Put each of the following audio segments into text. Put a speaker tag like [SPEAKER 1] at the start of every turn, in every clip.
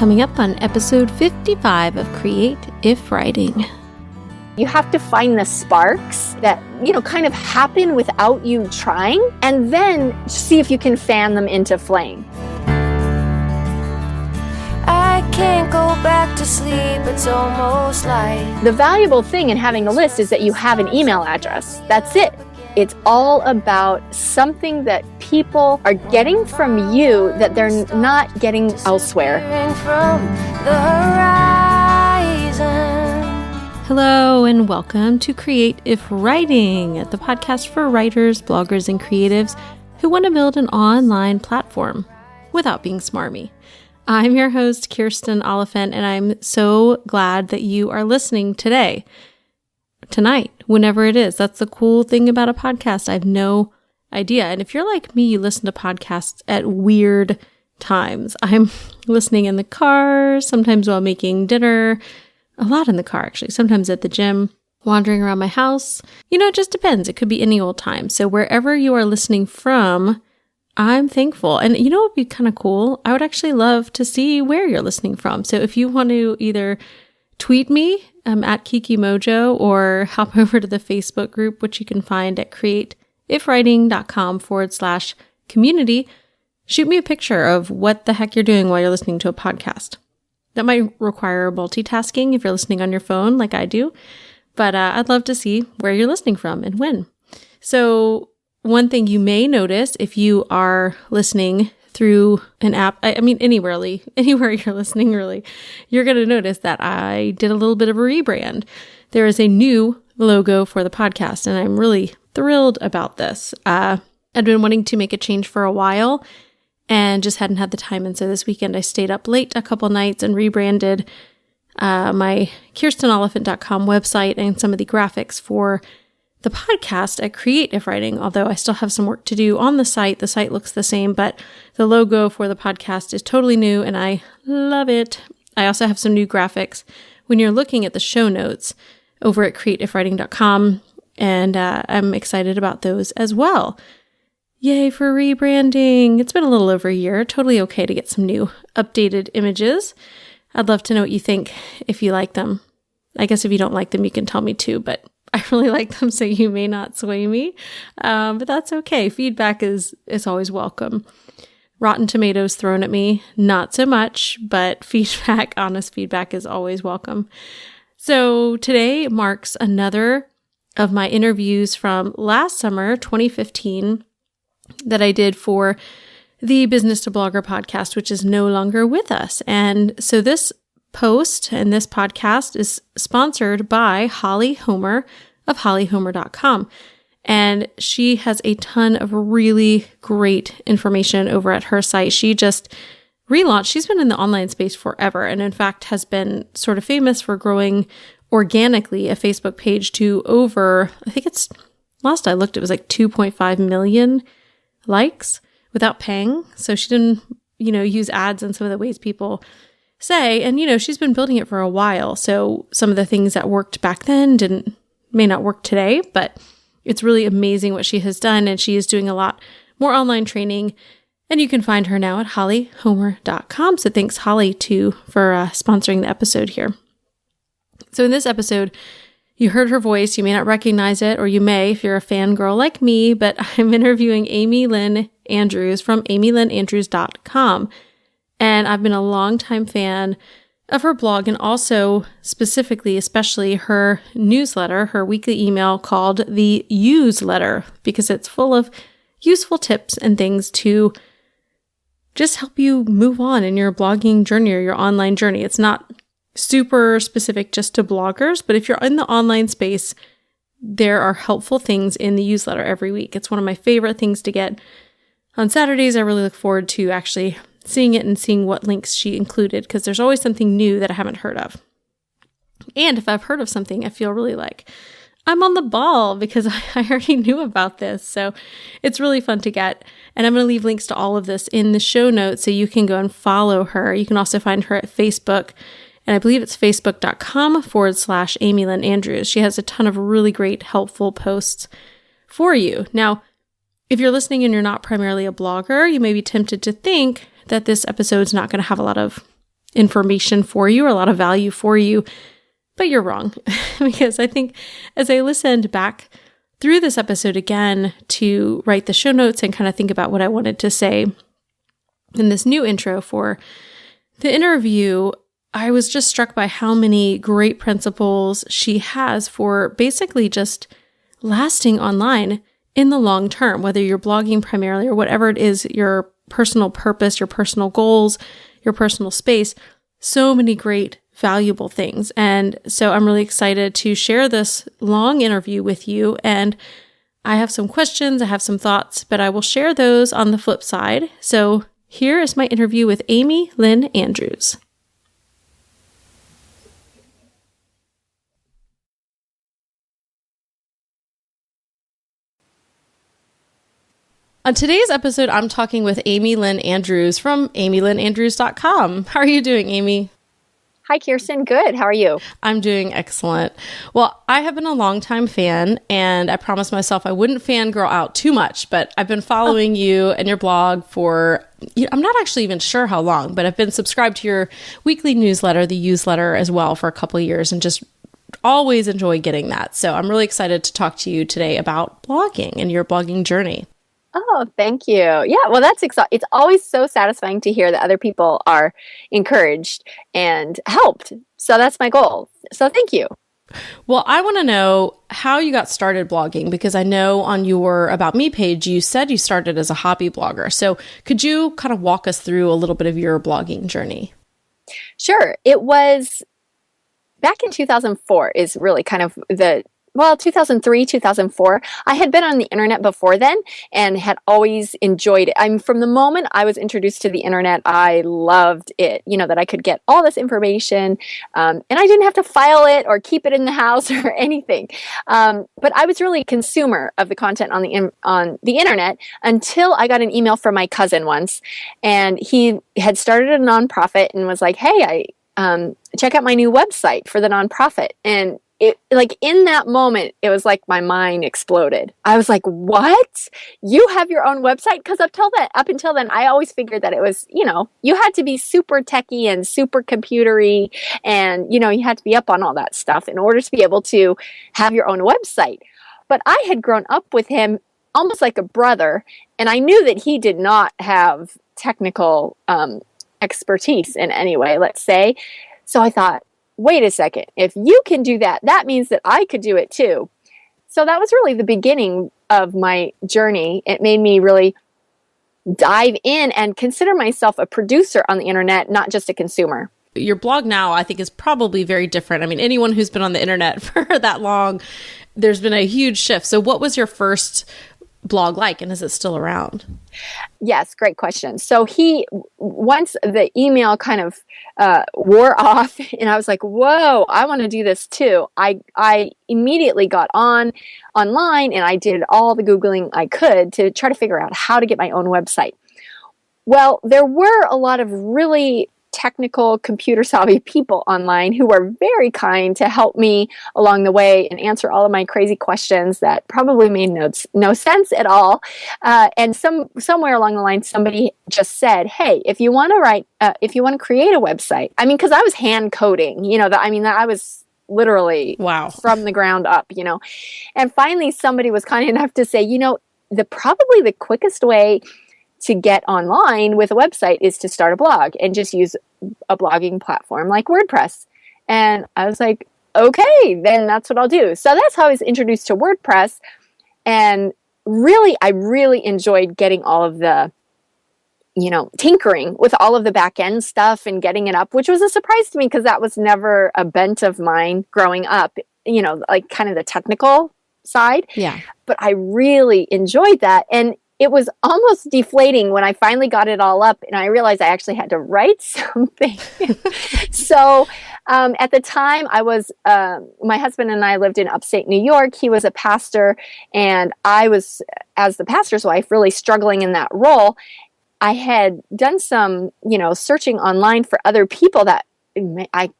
[SPEAKER 1] coming up on episode 55 of Create If Writing.
[SPEAKER 2] You have to find the sparks that, kind of happen without you trying, and then see if you can fan them into flame.
[SPEAKER 3] I can't go back to sleep, it's almost like...
[SPEAKER 2] The valuable thing in having a list is that you have an email address. That's it. It's all about something that people are getting from you that they're not getting elsewhere.
[SPEAKER 3] From the horizon.
[SPEAKER 1] Hello and welcome to Create If Writing, the podcast for writers, bloggers, and creatives who want to build an online platform without being smarmy. I'm your host, Kirsten Oliphant, and I'm so glad that you are listening today. Tonight, whenever it is. That's the cool thing about a podcast. I have no idea. And if you're like me, you listen to podcasts at weird times. I'm listening in the car, sometimes while making dinner, a lot in the car actually, sometimes at the gym, wandering around my house. It just depends. It could be any old time. So wherever you are listening from, I'm thankful. And what would be kind of cool? I would actually love to see where you're listening from. So if you want to either tweet me, at Kiki Mojo, or hop over to the Facebook group, which you can find at createifwriting.com/community. Shoot me a picture of what the heck you're doing while you're listening to a podcast. That might require multitasking if you're listening on your phone like I do, but I'd love to see where you're listening from and when. So one thing you may notice if you are listening through an app, anywhere you're listening, really, you're going to notice that I did a little bit of a rebrand. There is a new logo for the podcast, and I'm really thrilled about this. I'd been wanting to make a change for a while and just hadn't had the time. And so this weekend I stayed up late a couple nights and rebranded my KirstenOliphant.com website and some of the graphics for the podcast at Create If Writing, although I still have some work to do on the site. The site looks the same, but the logo for the podcast is totally new and I love it. I also have some new graphics when you're looking at the show notes over at createifwriting.com, and I'm excited about those as well. Yay for rebranding. It's been a little over a year. Totally okay to get some new updated images. I'd love to know what you think if you like them. I guess if you don't like them, you can tell me too, but I really like them, so you may not sway me, but that's okay. Feedback is always welcome. Rotten Tomatoes thrown at me, not so much, but feedback, honest feedback is always welcome. So today marks another of my interviews from last summer, 2015, that I did for the Business to Blogger podcast, which is no longer with us. And so this post and this podcast is sponsored by Holly Homer of hollyhomer.com. And she has a ton of really great information over at her site. She just relaunched. She's been in the online space forever, and in fact has been sort of famous for growing organically a Facebook page to over, I think it's, last I looked, it was like 2.5 million likes without paying. So she didn't, use ads in some of the ways people say. And, she's been building it for a while. So some of the things that worked back then may not work today, but it's really amazing what she has done. And she is doing a lot more online training. And you can find her now at hollyhomer.com. So thanks, Holly, for sponsoring the episode here. So in this episode, you heard her voice. You may not recognize it, or you may if you're a fangirl like me, but I'm interviewing Lynn Andrews from amylynnandrews.com. And I've been a longtime fan of her blog, and also specifically, especially her newsletter, her weekly email called the Use-letter, because it's full of useful tips and things to just help you move on in your blogging journey or your online journey. It's not super specific just to bloggers, but if you're in the online space, there are helpful things in the Use-letter every week. It's one of my favorite things to get on Saturdays. I really look forward to actually seeing it and seeing what links she included, because there's always something new that I haven't heard of. And if I've heard of something, I feel really like I'm on the ball because I already knew about this. So it's really fun to get. And I'm going to leave links to all of this in the show notes so you can go and follow her. You can also find her at Facebook. And I believe it's facebook.com/Amy Lynn Andrews. She has a ton of really great, helpful posts for you. Now, if you're listening and you're not primarily a blogger, you may be tempted to think that this episode is not going to have a lot of information for you or a lot of value for you. But you're wrong, because I think as I listened back through this episode again to write the show notes and kind of think about what I wanted to say in this new intro for the interview, I was just struck by how many great principles she has for basically just lasting online in the long term, whether you're blogging primarily or whatever it is, your personal purpose, your personal goals, your personal space, so many great valuable things. And so I'm really excited to share this long interview with you. And I have some questions, I have some thoughts, but I will share those on the flip side. So here is my interview with Amy Lynn Andrews. On today's episode, I'm talking with Amy Lynn Andrews from amylynnandrews.com. How are you doing, Amy?
[SPEAKER 2] Hi, Kirsten. Good. How are you?
[SPEAKER 1] I'm doing excellent. Well, I have been a longtime fan, and I promised myself I wouldn't fangirl out too much, but I've been following you and your blog for, I'm not actually even sure how long, but I've been subscribed to your weekly newsletter, the newsletter as well, for a couple of years, and just always enjoy getting that. So I'm really excited to talk to you today about blogging and your blogging journey.
[SPEAKER 2] Oh, thank you. Yeah, well, it's always so satisfying to hear that other people are encouraged and helped. So that's my goal. So thank you.
[SPEAKER 1] Well, I want to know how you got started blogging, because I know on your About Me page, you said you started as a hobby blogger. So could you kind of walk us through a little bit of your blogging journey?
[SPEAKER 2] Sure. It was back in 2004 is really kind of 2003, 2004. I had been on the internet before then and had always enjoyed it. I mean, from the moment I was introduced to the internet, I loved it, that I could get all this information and I didn't have to file it or keep it in the house or anything. But I was really a consumer of the content on the internet until I got an email from my cousin once, and he had started a nonprofit and was like, hey, check out my new website for the nonprofit. And in that moment, it was like my mind exploded. I was like, what? You have your own website? Because up until then, I always figured that it was, you had to be super techie and super computery, and, you had to be up on all that stuff in order to be able to have your own website. But I had grown up with him almost like a brother, and I knew that he did not have technical expertise in any way, let's say. So I thought, wait a second, if you can do that, that means that I could do it too. So that was really the beginning of my journey. It made me really dive in and consider myself a producer on the internet, not just a consumer.
[SPEAKER 1] Your blog now, I think, is probably very different. I mean, anyone who's been on the internet for that long, there's been a huge shift. So what was your first blog like, and is it still around?
[SPEAKER 2] Yes, great question. So once the email kind of wore off, and I was like, whoa, I want to do this too. I immediately got online, and I did all the Googling I could to try to figure out how to get my own website. Well, there were a lot of really technical, computer savvy people online who were very kind to help me along the way and answer all of my crazy questions that probably made no sense at all. And somewhere along the line, somebody just said, "Hey, if you want to create a website," I mean, because I was hand coding, I was literally from the ground up, And finally, somebody was kind enough to say, probably the quickest way to get online with a website is to start a blog and just use a blogging platform like WordPress. And I was like, okay, then that's what I'll do. So that's how I was introduced to WordPress. And I really enjoyed getting all of the, tinkering with all of the back end stuff and getting it up, which was a surprise to me because that was never a bent of mine growing up, like kind of the technical side.
[SPEAKER 1] Yeah. But
[SPEAKER 2] I really enjoyed that. And it was almost deflating when I finally got it all up and I realized I actually had to write something. So at the time my husband and I lived in upstate New York. He was a pastor, and I was, as the pastor's wife, really struggling in that role. I had done some, searching online for other people that I,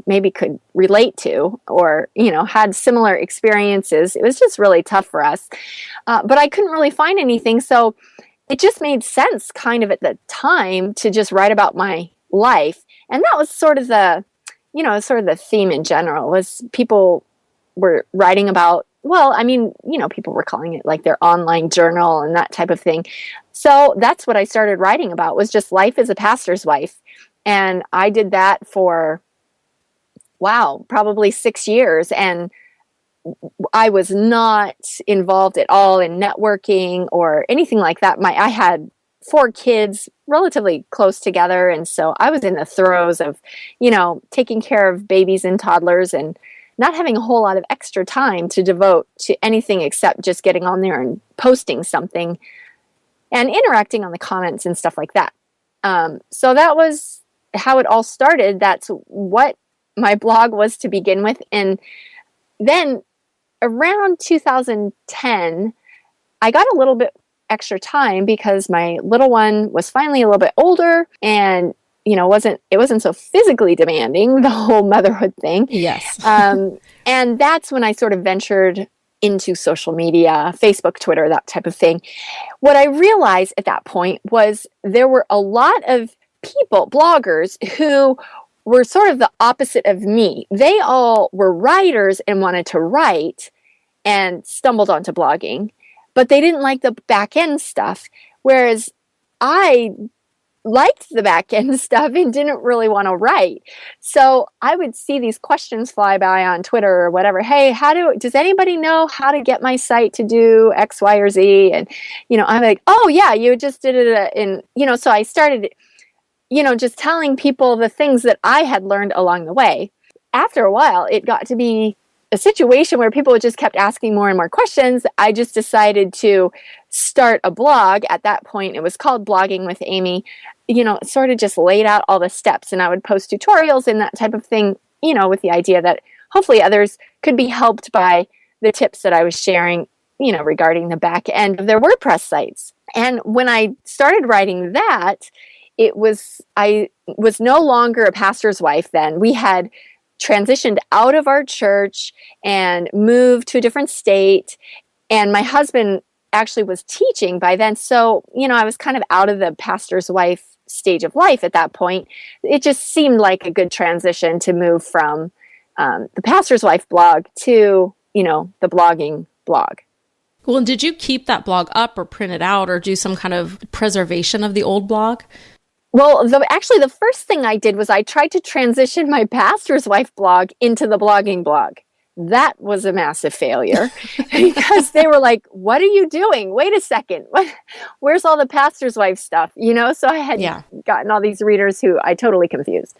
[SPEAKER 2] maybe could relate to or, had similar experiences. It was just really tough for us. But I couldn't really find anything. So it just made sense kind of at the time to just write about my life. And that was sort of the theme in general, was people were writing about, well, I mean, people were calling it like their online journal and that type of thing. So that's what I started writing about, was just life as a pastor's wife. And I did that for, probably 6 years. And I was not involved at all in networking or anything like that. I had 4 kids relatively close together. And so I was in the throes of, taking care of babies and toddlers and not having a whole lot of extra time to devote to anything except just getting on there and posting something and interacting on the comments and stuff like that. So that was how it all started. That's what my blog was to begin with. And then around 2010, I got a little bit extra time because my little one was finally a little bit older and it wasn't so physically demanding, the whole motherhood thing.
[SPEAKER 1] Yes.
[SPEAKER 2] And that's when I sort of ventured into social media, Facebook, Twitter, that type of thing. What I realized at that point was there were a lot of people, bloggers, who were sort of the opposite of me. They all were writers and wanted to write and stumbled onto blogging, but they didn't like the back end stuff. Whereas I liked the back end stuff and didn't really want to write. So I would see these questions fly by on Twitter or whatever. Hey, does anybody know how to get my site to do X, Y, or Z? And, I'm like, oh yeah, you just did it. So I started, just telling people the things that I had learned along the way. After a while, it got to be a situation where people just kept asking more and more questions. I just decided to start a blog. At that point, it was called Blogging with Amy. Sort of just laid out all the steps, and I would post tutorials and that type of thing, with the idea that hopefully others could be helped by the tips that I was sharing, regarding the back end of their WordPress sites. And when I started writing that, I was no longer a pastor's wife then. We had transitioned out of our church and moved to a different state. And my husband actually was teaching by then. So, I was kind of out of the pastor's wife stage of life at that point. It just seemed like a good transition to move from the pastor's wife blog to, the blogging blog.
[SPEAKER 1] Well, and did you keep that blog up or print it out or do some kind of preservation of the old blog?
[SPEAKER 2] Well, actually, the first thing I did was I tried to transition my pastor's wife blog into the blogging blog. That was a massive failure because they were like, what are you doing? Wait a second. Where's all the pastor's wife stuff? So I had gotten all these readers who I totally confused.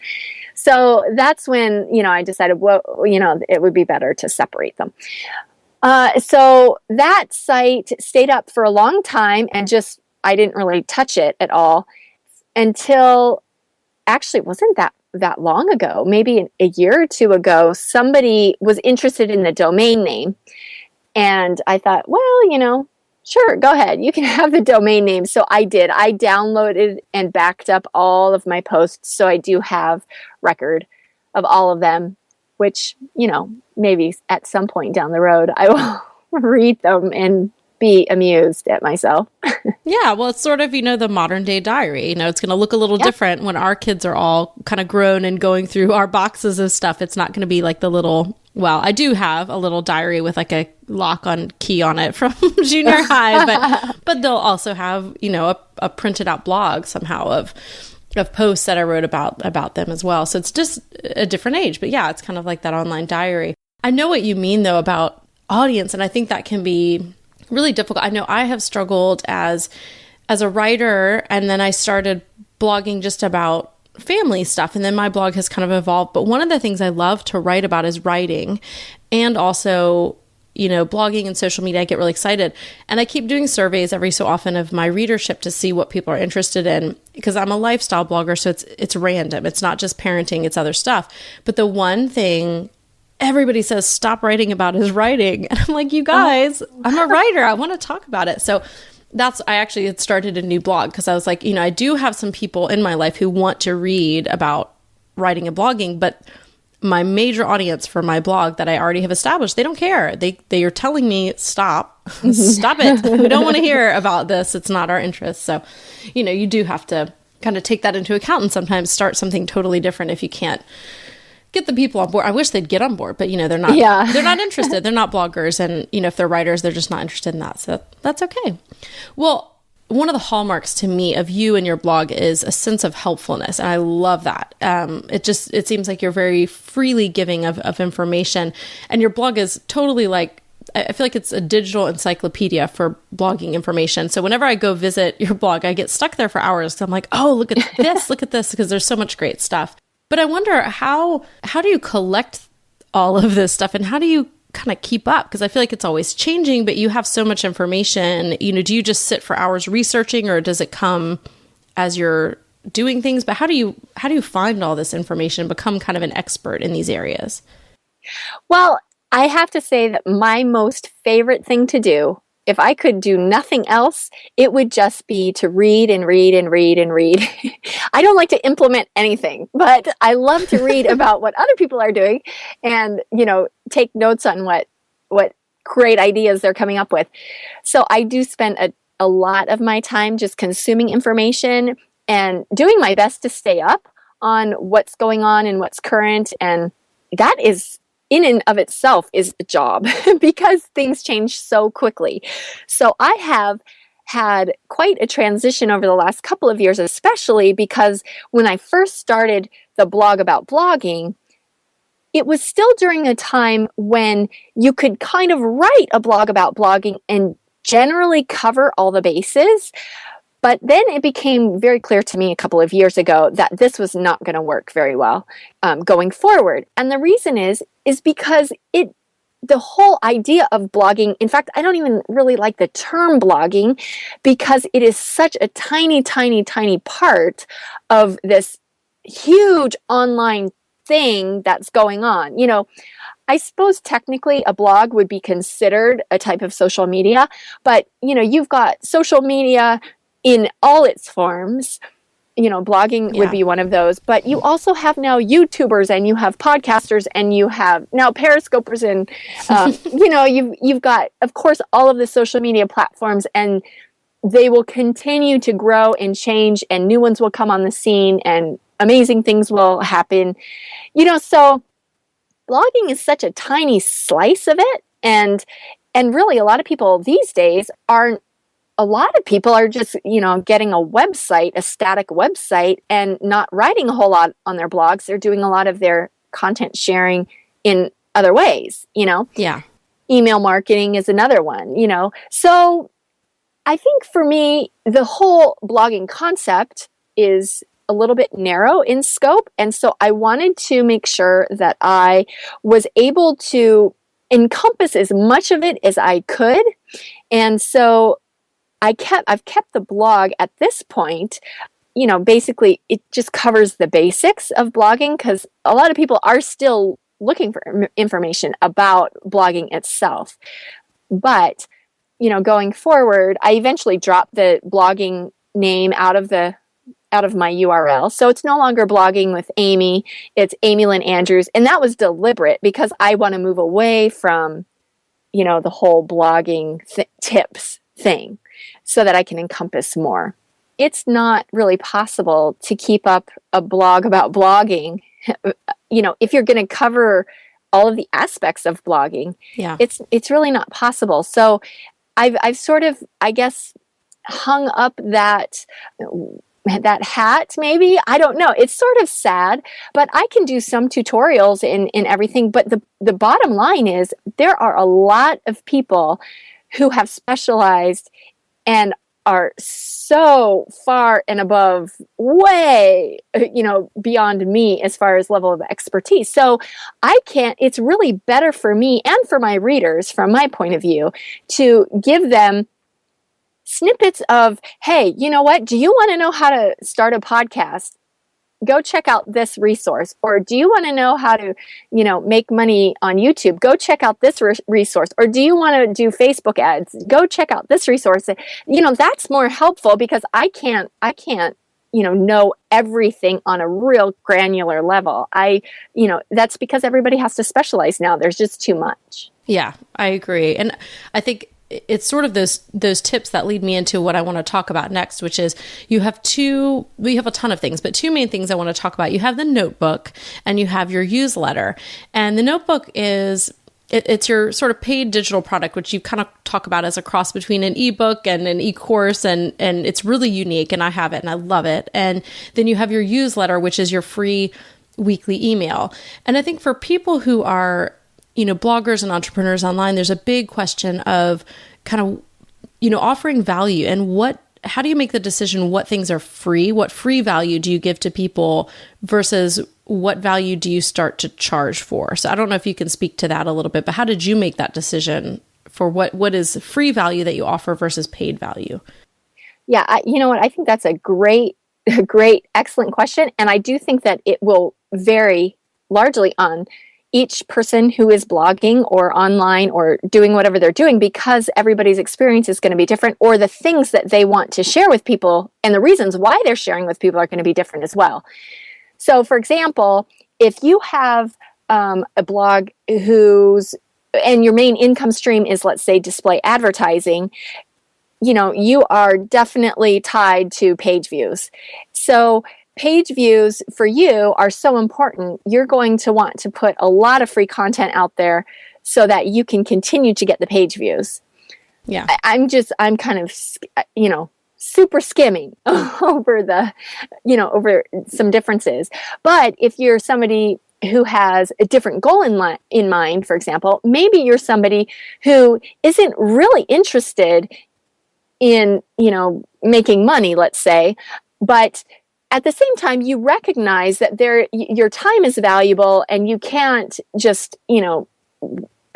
[SPEAKER 2] So that's when, I decided, it would be better to separate them. So that site stayed up for a long time and I didn't really touch it at all until, actually, it wasn't that long ago, maybe a year or two ago, somebody was interested in the domain name. And I thought, well, sure, go ahead. You can have the domain name. So I did. I downloaded and backed up all of my posts. So I do have record of all of them, which, maybe at some point down the road, I will read them and be amused at myself.
[SPEAKER 1] Yeah, well, it's sort of, the modern day diary. It's going to look a little different when our kids are all kind of grown and going through our boxes of stuff. It's not going to be like the little, I do have a little diary with like a lock-on key on it from junior high, but they'll also have, a printed out blog somehow of posts that I wrote about them as well. So it's just a different age. But yeah, it's kind of like that online diary. I know what you mean, though, about audience, and I think that can be really difficult. I know I have struggled as a writer, and then I started blogging just about family stuff, and then my blog has kind of evolved. But one of the things I love to write about is writing, and also, blogging and social media. I get really excited, and I keep doing surveys every so often of my readership to see what people are interested in, because I'm a lifestyle blogger, so it's random. It's not just parenting, it's other stuff. But the one thing everybody says stop writing about is writing. And I'm like, you guys, I'm a writer. I want to talk about it. So I actually had started a new blog because I was like, I do have some people in my life who want to read about writing and blogging, but my major audience for my blog that I already have established, they don't care. They are telling me, stop it. We don't want to hear about this. It's not our interest. So, you do have to kind of take that into account and sometimes start something totally different if you can't get the people on board. I wish they'd get on board, but they're not, they're not interested. They're not bloggers. And, if they're writers, they're just not interested in that. So that's okay. Well, one of the hallmarks to me of you and your blog is a sense of helpfulness. And I love that. It seems like you're very freely giving of information, and your blog is totally I feel like it's a digital encyclopedia for blogging information. So whenever I go visit your blog, I get stuck there for hours. So I'm like, oh, look at this, because there's so much great stuff. But I wonder how do you collect all of this stuff, and how do you kind of keep up? Because I feel like it's always changing, but you have so much information. Do you just sit for hours researching, or does it come as you're doing things? But how do you find all this information and become kind of an expert in these areas?
[SPEAKER 2] Well, I have to say that my most favorite thing to do, if I could do nothing else, it would just be to read and read and read and read. I don't like to implement anything, but I love to read about what other people are doing and, take notes on what great ideas they're coming up with. So I do spend a lot of my time just consuming information and doing my best to stay up on what's going on and what's current. And that is, in and of itself, is a job because things change so quickly. So I have had quite a transition over the last couple of years, especially because when I first started the blog about blogging, it was still during a time when you could kind of write a blog about blogging and generally cover all the bases. But then it became very clear to me a couple of years ago that this was not going to work very well going forward. And the reason is because the whole idea of blogging, in fact, I don't even really like the term blogging because it is such a tiny, tiny, tiny part of this huge online thing that's going on. I suppose technically a blog would be considered a type of social media, but you've got social media in all its forms. Blogging would be one of those, but you also have now YouTubers, and you have podcasters, and you have now Periscopers, and you've got, of course, all of the social media platforms, and they will continue to grow and change, and new ones will come on the scene, and amazing things will happen. So blogging is such a tiny slice of it, and really a lot of people these days aren't. A lot of people are just, getting a website, a static website, and not writing a whole lot on their blogs. They're doing a lot of their content sharing in other ways,
[SPEAKER 1] Yeah.
[SPEAKER 2] Email marketing is another one, So I think for me, the whole blogging concept is a little bit narrow in scope. And so I wanted to make sure that I was able to encompass as much of it as I could. And so I've kept the blog at this point, basically it just covers the basics of blogging because a lot of people are still looking for information about blogging itself. But, going forward, I eventually dropped the blogging name out of my URL. So it's no longer blogging with Amy, it's Amy Lynn Andrews. And that was deliberate because I want to move away from, the whole blogging tips thing, so that I can encompass more. It's not really possible to keep up a blog about blogging, if you're going to cover all of the aspects of blogging.
[SPEAKER 1] Yeah.
[SPEAKER 2] It's really not possible. So I've sort of, I guess, hung up that hat, maybe. I don't know. It's sort of sad, but I can do some tutorials in everything. But the bottom line is there are a lot of people who have specialized and are so far and above, way, beyond me as far as level of expertise. So it's really better for me and for my readers, from my point of view, to give them snippets of, hey, you know what? Do you want to know how to start a podcast? Go check out this resource. Or do you want to know how to, make money on YouTube? Go check out this resource. Or do you want to do Facebook ads? Go check out this resource. That's more helpful because I can't, know everything on a real granular level. That's because everybody has to specialize now. There's just too much.
[SPEAKER 1] Yeah, I agree. And I think it's sort of those tips that lead me into what I want to talk about next, which is we have a ton of things, but two main things I want to talk about. You have the notebook and you have your newsletter. And the notebook it's your sort of paid digital product, which you kind of talk about as a cross between an ebook and an e-course. And it's really unique, and I have it and I love it. And then you have your newsletter, which is your free weekly email. And I think for people who are, bloggers and entrepreneurs online, there's a big question of kind of, offering value and how do you make the decision what things are free? What free value do you give to people versus what value do you start to charge for? So I don't know if you can speak to that a little bit, but how did you make that decision for what is free value that you offer versus paid value?
[SPEAKER 2] Yeah, you know what? I think that's a great, excellent question. And I do think that it will vary largely on each person who is blogging or online or doing whatever they're doing, because everybody's experience is going to be different, or the things that they want to share with people and the reasons why they're sharing with people are going to be different as well. So, for example, if you have a blog and your main income stream is, let's say, display advertising, you are definitely tied to page views. So page views for you are so important. You're going to want to put a lot of free content out there so that you can continue to get the page views.
[SPEAKER 1] Yeah.
[SPEAKER 2] I'm kind of, super skimming over over some differences. But if you're somebody who has a different goal in mind, for example, maybe you're somebody who isn't really interested in, making money, let's say, but at the same time, you recognize that your time is valuable and you can't just,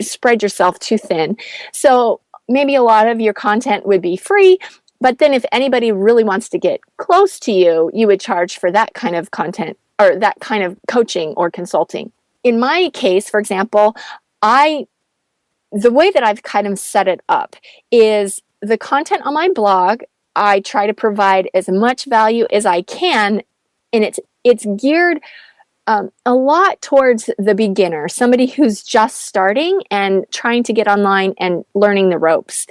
[SPEAKER 2] spread yourself too thin. So maybe a lot of your content would be free, but then if anybody really wants to get close to you, you would charge for that kind of content or that kind of coaching or consulting. In my case, for example, the way that I've kind of set it up is the content on my blog, I try to provide as much value as I can, and it's geared a lot towards the beginner, somebody who's just starting and trying to get online and learning the ropes.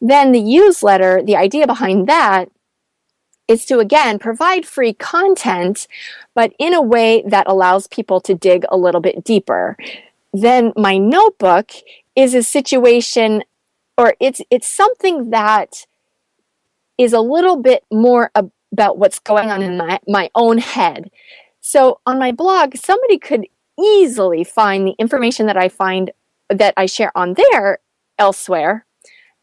[SPEAKER 2] Then the newsletter, the idea behind that is to, again, provide free content, but in a way that allows people to dig a little bit deeper. Then my notebook is a situation, or it's something that is a little bit more about what's going on in my own head. So on my blog, somebody could easily find the information that I share on there elsewhere.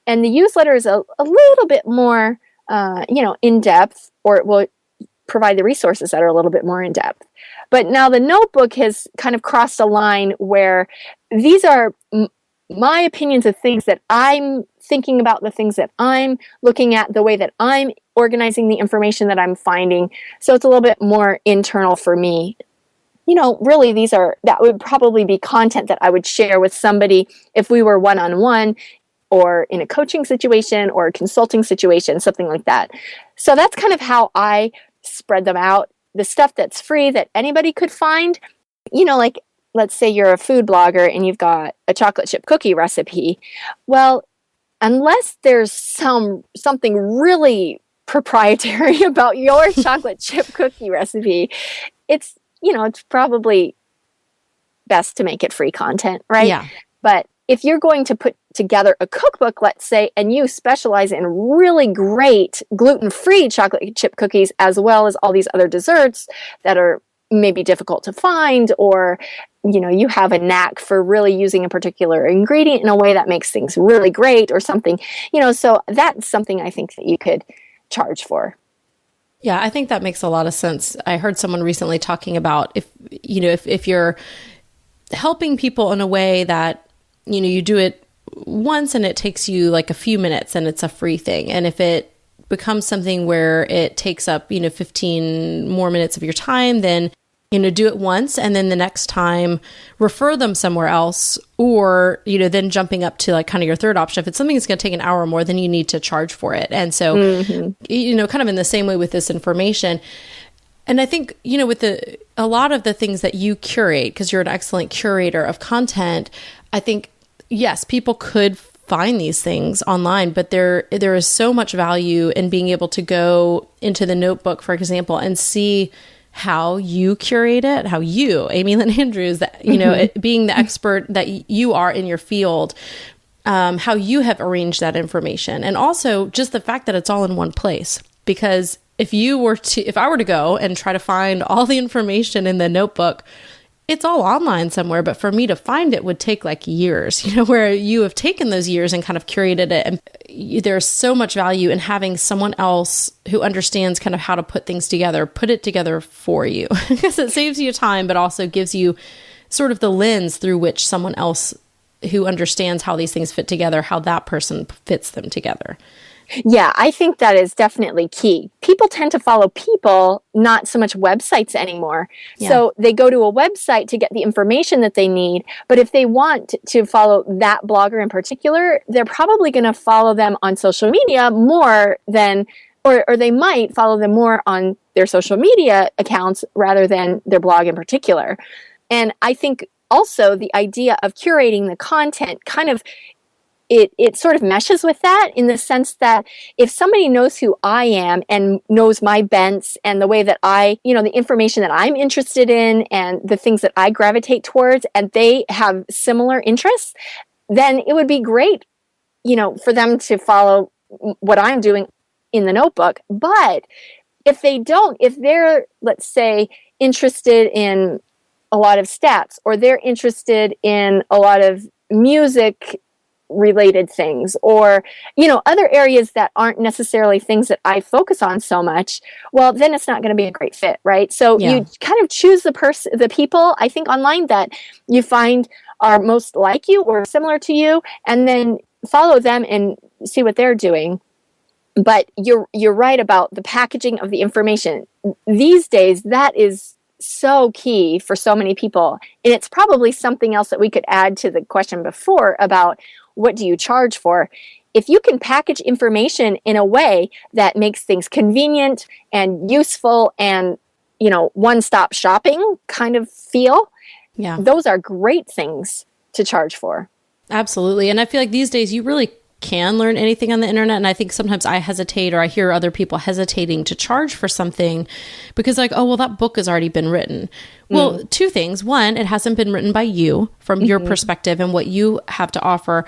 [SPEAKER 2] And the newsletter is a little bit more, in depth, or it will provide the resources that are a little bit more in depth. But now the notebook has kind of crossed a line where these are my opinions of things that I'm thinking about, the things that I'm looking at, the way that I'm organizing the information that I'm finding. So it's a little bit more internal for me. Really that would probably be content that I would share with somebody if we were one-on-one or in a coaching situation or a consulting situation, something like that. So that's kind of how I spread them out. The stuff that's free that anybody could find, like, let's say you're a food blogger and you've got a chocolate chip cookie recipe. Well, unless there's something really proprietary about your chocolate chip cookie recipe, it's probably best to make it free content, right?
[SPEAKER 1] Yeah.
[SPEAKER 2] But if you're going to put together a cookbook, let's say, and you specialize in really great gluten-free chocolate chip cookies, as well as all these other desserts that are maybe difficult to find, or you have a knack for really using a particular ingredient in a way that makes things really great or something, so that's something I think that you could charge for.
[SPEAKER 1] Yeah, I think that makes a lot of sense. I heard someone recently talking about if you're helping people in a way that, you do it once and it takes you like a few minutes and it's a free thing. And if it becomes something where it takes up, 15 more minutes of your time, then, do it once and then the next time refer them somewhere else, or, then jumping up to like kind of your third option. If it's something that's going to take an hour or more, then you need to charge for it. And so, kind of in the same way with this information. And I think, with a lot of the things that you curate, because you're an excellent curator of content, I think, yes, people could find these things online, but there is so much value in being able to go into the notebook, for example, and see how you curate it, how you, Amy Lynn Andrews, that, you know, being the expert that you are in your field, how you have arranged that information. And also just the fact that it's all in one place. Because if I were to go and try to find all the information in the notebook, it's all online somewhere, but for me to find it would take like years, you know, where you have taken those years and kind of curated it. And there's so much value in having someone else who understands kind of how to put things together, put it together for you, because it saves you time, but also gives you sort of the lens through which someone else who understands how these things fit together, how that person fits them together.
[SPEAKER 2] Yeah, I think that is definitely key. People tend to follow people, not so much websites anymore. Yeah. So they go to a website to get the information that they need. But if they want to follow that blogger in particular, they're probably going to follow them on social media more than, or they might follow them more on their social media accounts rather than their blog in particular. And I think also the idea of curating the content kind of it sort of meshes with that in the sense that if somebody knows who I am and knows my bents and the way that the information that I'm interested in and the things that I gravitate towards, and they have similar interests, then it would be great, for them to follow what I'm doing in the notebook. But if they don't, if they're, let's say, interested in a lot of stats, or they're interested in a lot of music related things, or other areas that aren't necessarily things that I focus on so much, well, then it's not going to be a great fit, right? So you kind of choose the people, I think, online that you find are most like you or similar to you, and then follow them and see what they're doing. But you're right about the packaging of the information. These days, that is so key for so many people. And it's probably something else that we could add to the question before about what do you charge for? If you can package information in a way that makes things convenient and useful and, one-stop shopping kind of feel, those are great things to charge for.
[SPEAKER 1] Absolutely. And I feel like these days you really can learn anything on the internet. And I think sometimes I hesitate, or I hear other people hesitating to charge for something because that book has already been written. Well, two things. One, it hasn't been written by you from your perspective and what you have to offer.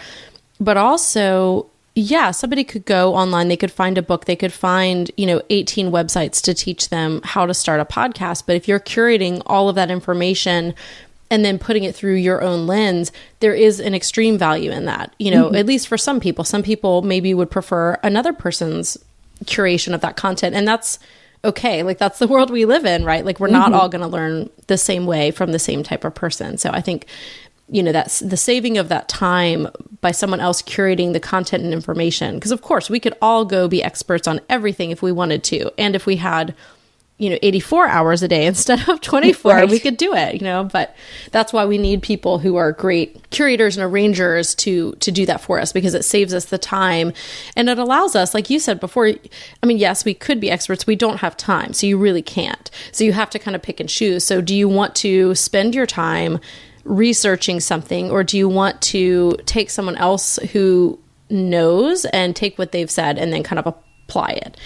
[SPEAKER 1] But also, somebody could go online, they could find a book, they could find, 18 websites to teach them how to start a podcast. But if you're curating all of that information and then putting it through your own lens, there is an extreme value in that, at least for some people. Some people maybe would prefer another person's curation of that content. And that's okay. Like, that's the world we live in, right? Like, we're not all going to learn the same way from the same type of person. So I think, that's the saving of that time by someone else curating the content and information. Because of course we could all go be experts on everything if we wanted to. And if we had 84 hours a day instead of 24, right, we could do it, but that's why we need people who are great curators and arrangers to do that for us, because it saves us the time and it allows us, like you said before, yes, we could be experts. We don't have time. So you really can't. So you have to kind of pick and choose. So do you want to spend your time researching something, or do you want to take someone else who knows and take what they've said and then kind of apply it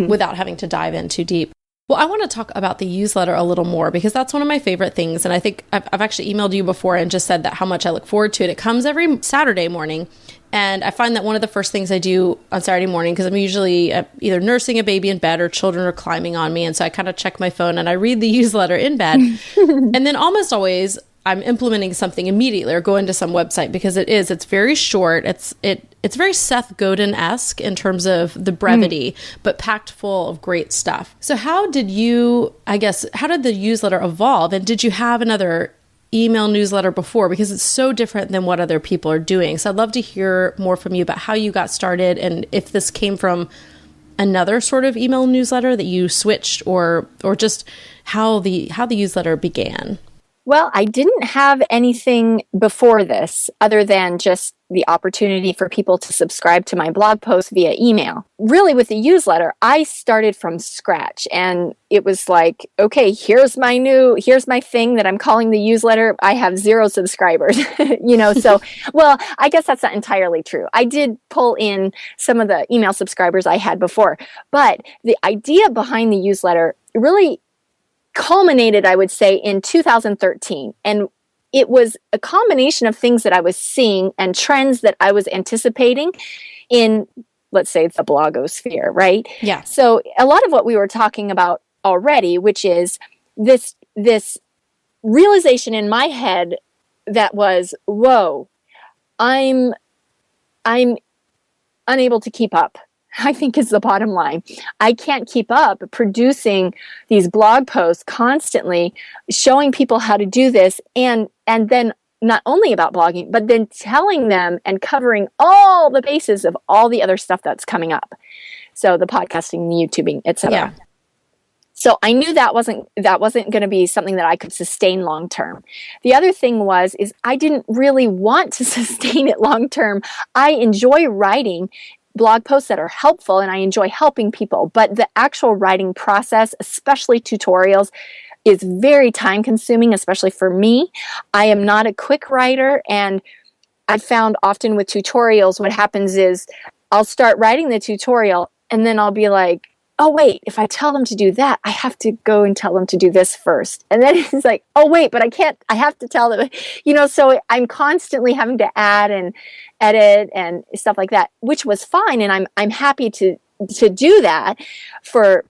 [SPEAKER 1] without having to dive in too deep? Well, I want to talk about the newsletter a little more, because that's one of my favorite things. And I think I've actually emailed you before and just said that how much I look forward to it. It comes every Saturday morning. And I find that one of the first things I do on Saturday morning, because I'm usually either nursing a baby in bed or children are climbing on me. And so I kind of check my phone and I read the newsletter in bed. And then almost always I'm implementing something immediately or go into some website, because it's very short. It's very Seth Godin-esque in terms of the brevity, but packed full of great stuff. So how did the newsletter evolve? And did you have another email newsletter before? Because it's so different than what other people are doing. So I'd love to hear more from you about how you got started, and if this came from another sort of email newsletter that you switched, or just how the newsletter began.
[SPEAKER 2] Well, I didn't have anything before this other than just the opportunity for people to subscribe to my blog post via email. Really, with the newsletter, I started from scratch, and it was like, okay, here's my thing that I'm calling the newsletter. I have 0 subscribers, so, well, I guess that's not entirely true. I did pull in some of the email subscribers I had before, but the idea behind the newsletter really culminated, I would say, in 2013. And it was a combination of things that I was seeing and trends that I was anticipating in, let's say, the blogosphere, right?
[SPEAKER 1] Yeah.
[SPEAKER 2] So a lot of what we were talking about already, which is this realization in my head that was, whoa, I'm unable to keep up, I think, is the bottom line. I can't keep up producing these blog posts constantly, showing people how to do this, and then not only about blogging, but then telling them and covering all the bases of all the other stuff that's coming up. So the podcasting, the YouTubing, etc.
[SPEAKER 1] Yeah.
[SPEAKER 2] So I knew that wasn't going to be something that I could sustain long term. The other thing is I didn't really want to sustain it long term. I enjoy writing blog posts that are helpful, and I enjoy helping people, but the actual writing process, especially tutorials, is very time consuming, especially for me. I am not a quick writer, and I found often with tutorials, what happens is I'll start writing the tutorial, and then I'll be like, oh wait, if I tell them to do that, I have to go and tell them to do this first. And then it's like, oh wait, but I have to tell them, so I'm constantly having to add and edit and stuff like that, which was fine. And I'm happy to do that for,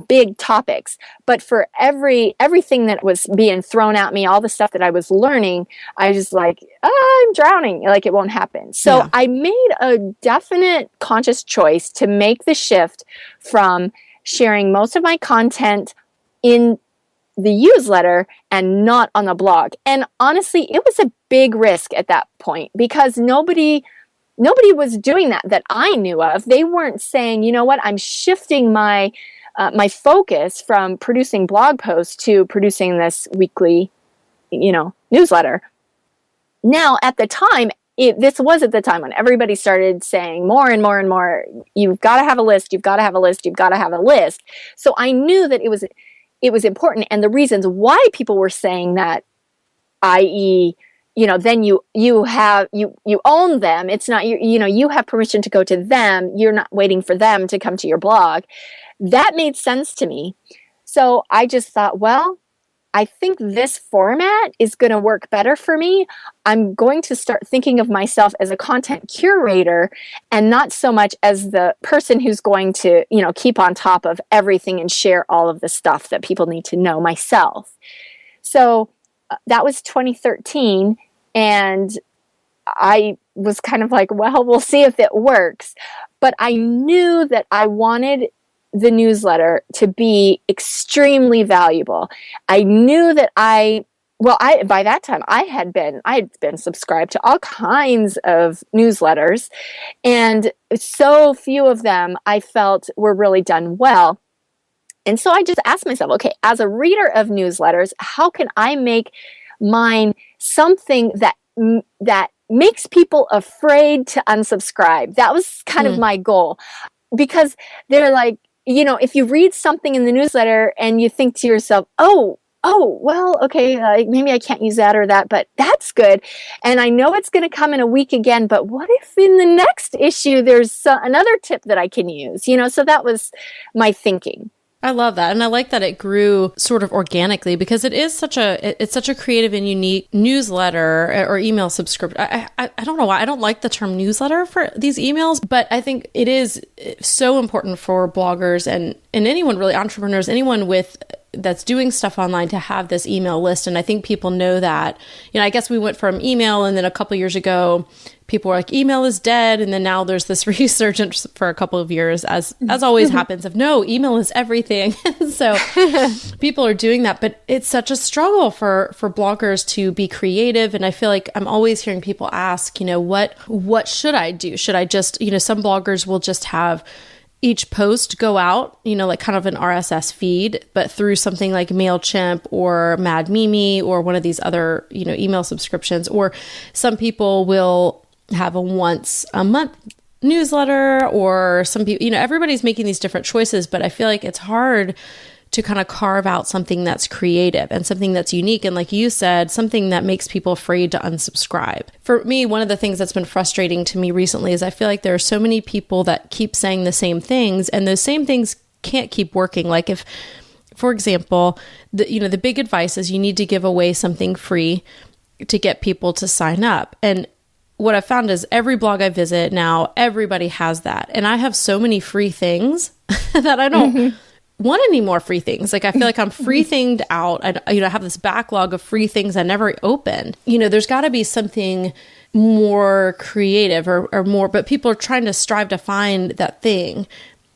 [SPEAKER 2] big topics. But for everything that was being thrown at me, all the stuff that I was learning, I was just like, I'm drowning, like it won't happen. So yeah. I made a definite conscious choice to make the shift from sharing most of my content in the newsletter and not on the blog. And honestly, it was a big risk at that point because nobody was doing that I knew of. They weren't saying, you know what, I'm shifting my focus from producing blog posts to producing this weekly, newsletter. Now, at the time, this was at the time when everybody started saying more and more and more, you've got to have a list, you've got to have a list, you've got to have a list. So I knew that it was important. And the reasons why people were saying that, i.e., then you own them. It's not, you have permission to go to them. You're not waiting for them to come to your blog. That made sense to me. So I just thought, well, I think this format is going to work better for me. I'm going to start thinking of myself as a content curator and not so much as the person who's going to, keep on top of everything and share all of the stuff that people need to know myself. So that was 2013. And I was kind of like, well, we'll see if it works. But I knew that I wanted the newsletter to be extremely valuable. I knew that by that time I had been subscribed to all kinds of newsletters, and so few of them I felt were really done well. And so I just asked myself, okay, as a reader of newsletters, how can I make mine something that makes people afraid to unsubscribe? That was kind of my goal, because they're like, if you read something in the newsletter and you think to yourself, oh, well, okay, maybe I can't use that or that, but that's good. And I know it's going to come in a week again, but what if in the next issue there's another tip that I can use? So that was my thinking.
[SPEAKER 1] I love that. And I like that it grew sort of organically because it's such a creative and unique newsletter or email subscription. I don't know why I don't like the term newsletter for these emails, but I think it is so important for bloggers and anyone really, entrepreneurs, anyone that's doing stuff online to have this email list. And I think people know that, I guess we went from email, and then a couple years ago, people were like, email is dead. And then now there's this resurgence for a couple of years, as always happens, of no, email is everything. So people are doing that, but it's such a struggle for bloggers to be creative. And I feel like I'm always hearing people ask, what should I do? Should I just, some bloggers will just have each post go out, like kind of an RSS feed, but through something like MailChimp or Mad Mimi or one of these other, email subscriptions. Or some people will have a once a month newsletter, or some people, everybody's making these different choices, but I feel like it's hard to kind of carve out something that's creative and something that's unique. And like you said, something that makes people afraid to unsubscribe. For me, one of the things that's been frustrating to me recently is I feel like there are so many people that keep saying the same things, and those same things can't keep working. Like if, for example, the big advice is you need to give away something free to get people to sign up. And what I've found is every blog I visit now, everybody has that. And I have so many free things that I don't want any more free things. Like I feel like I'm free thinged out. I have this backlog of free things I never open. There's got to be something more creative or more, but people are trying to strive to find that thing.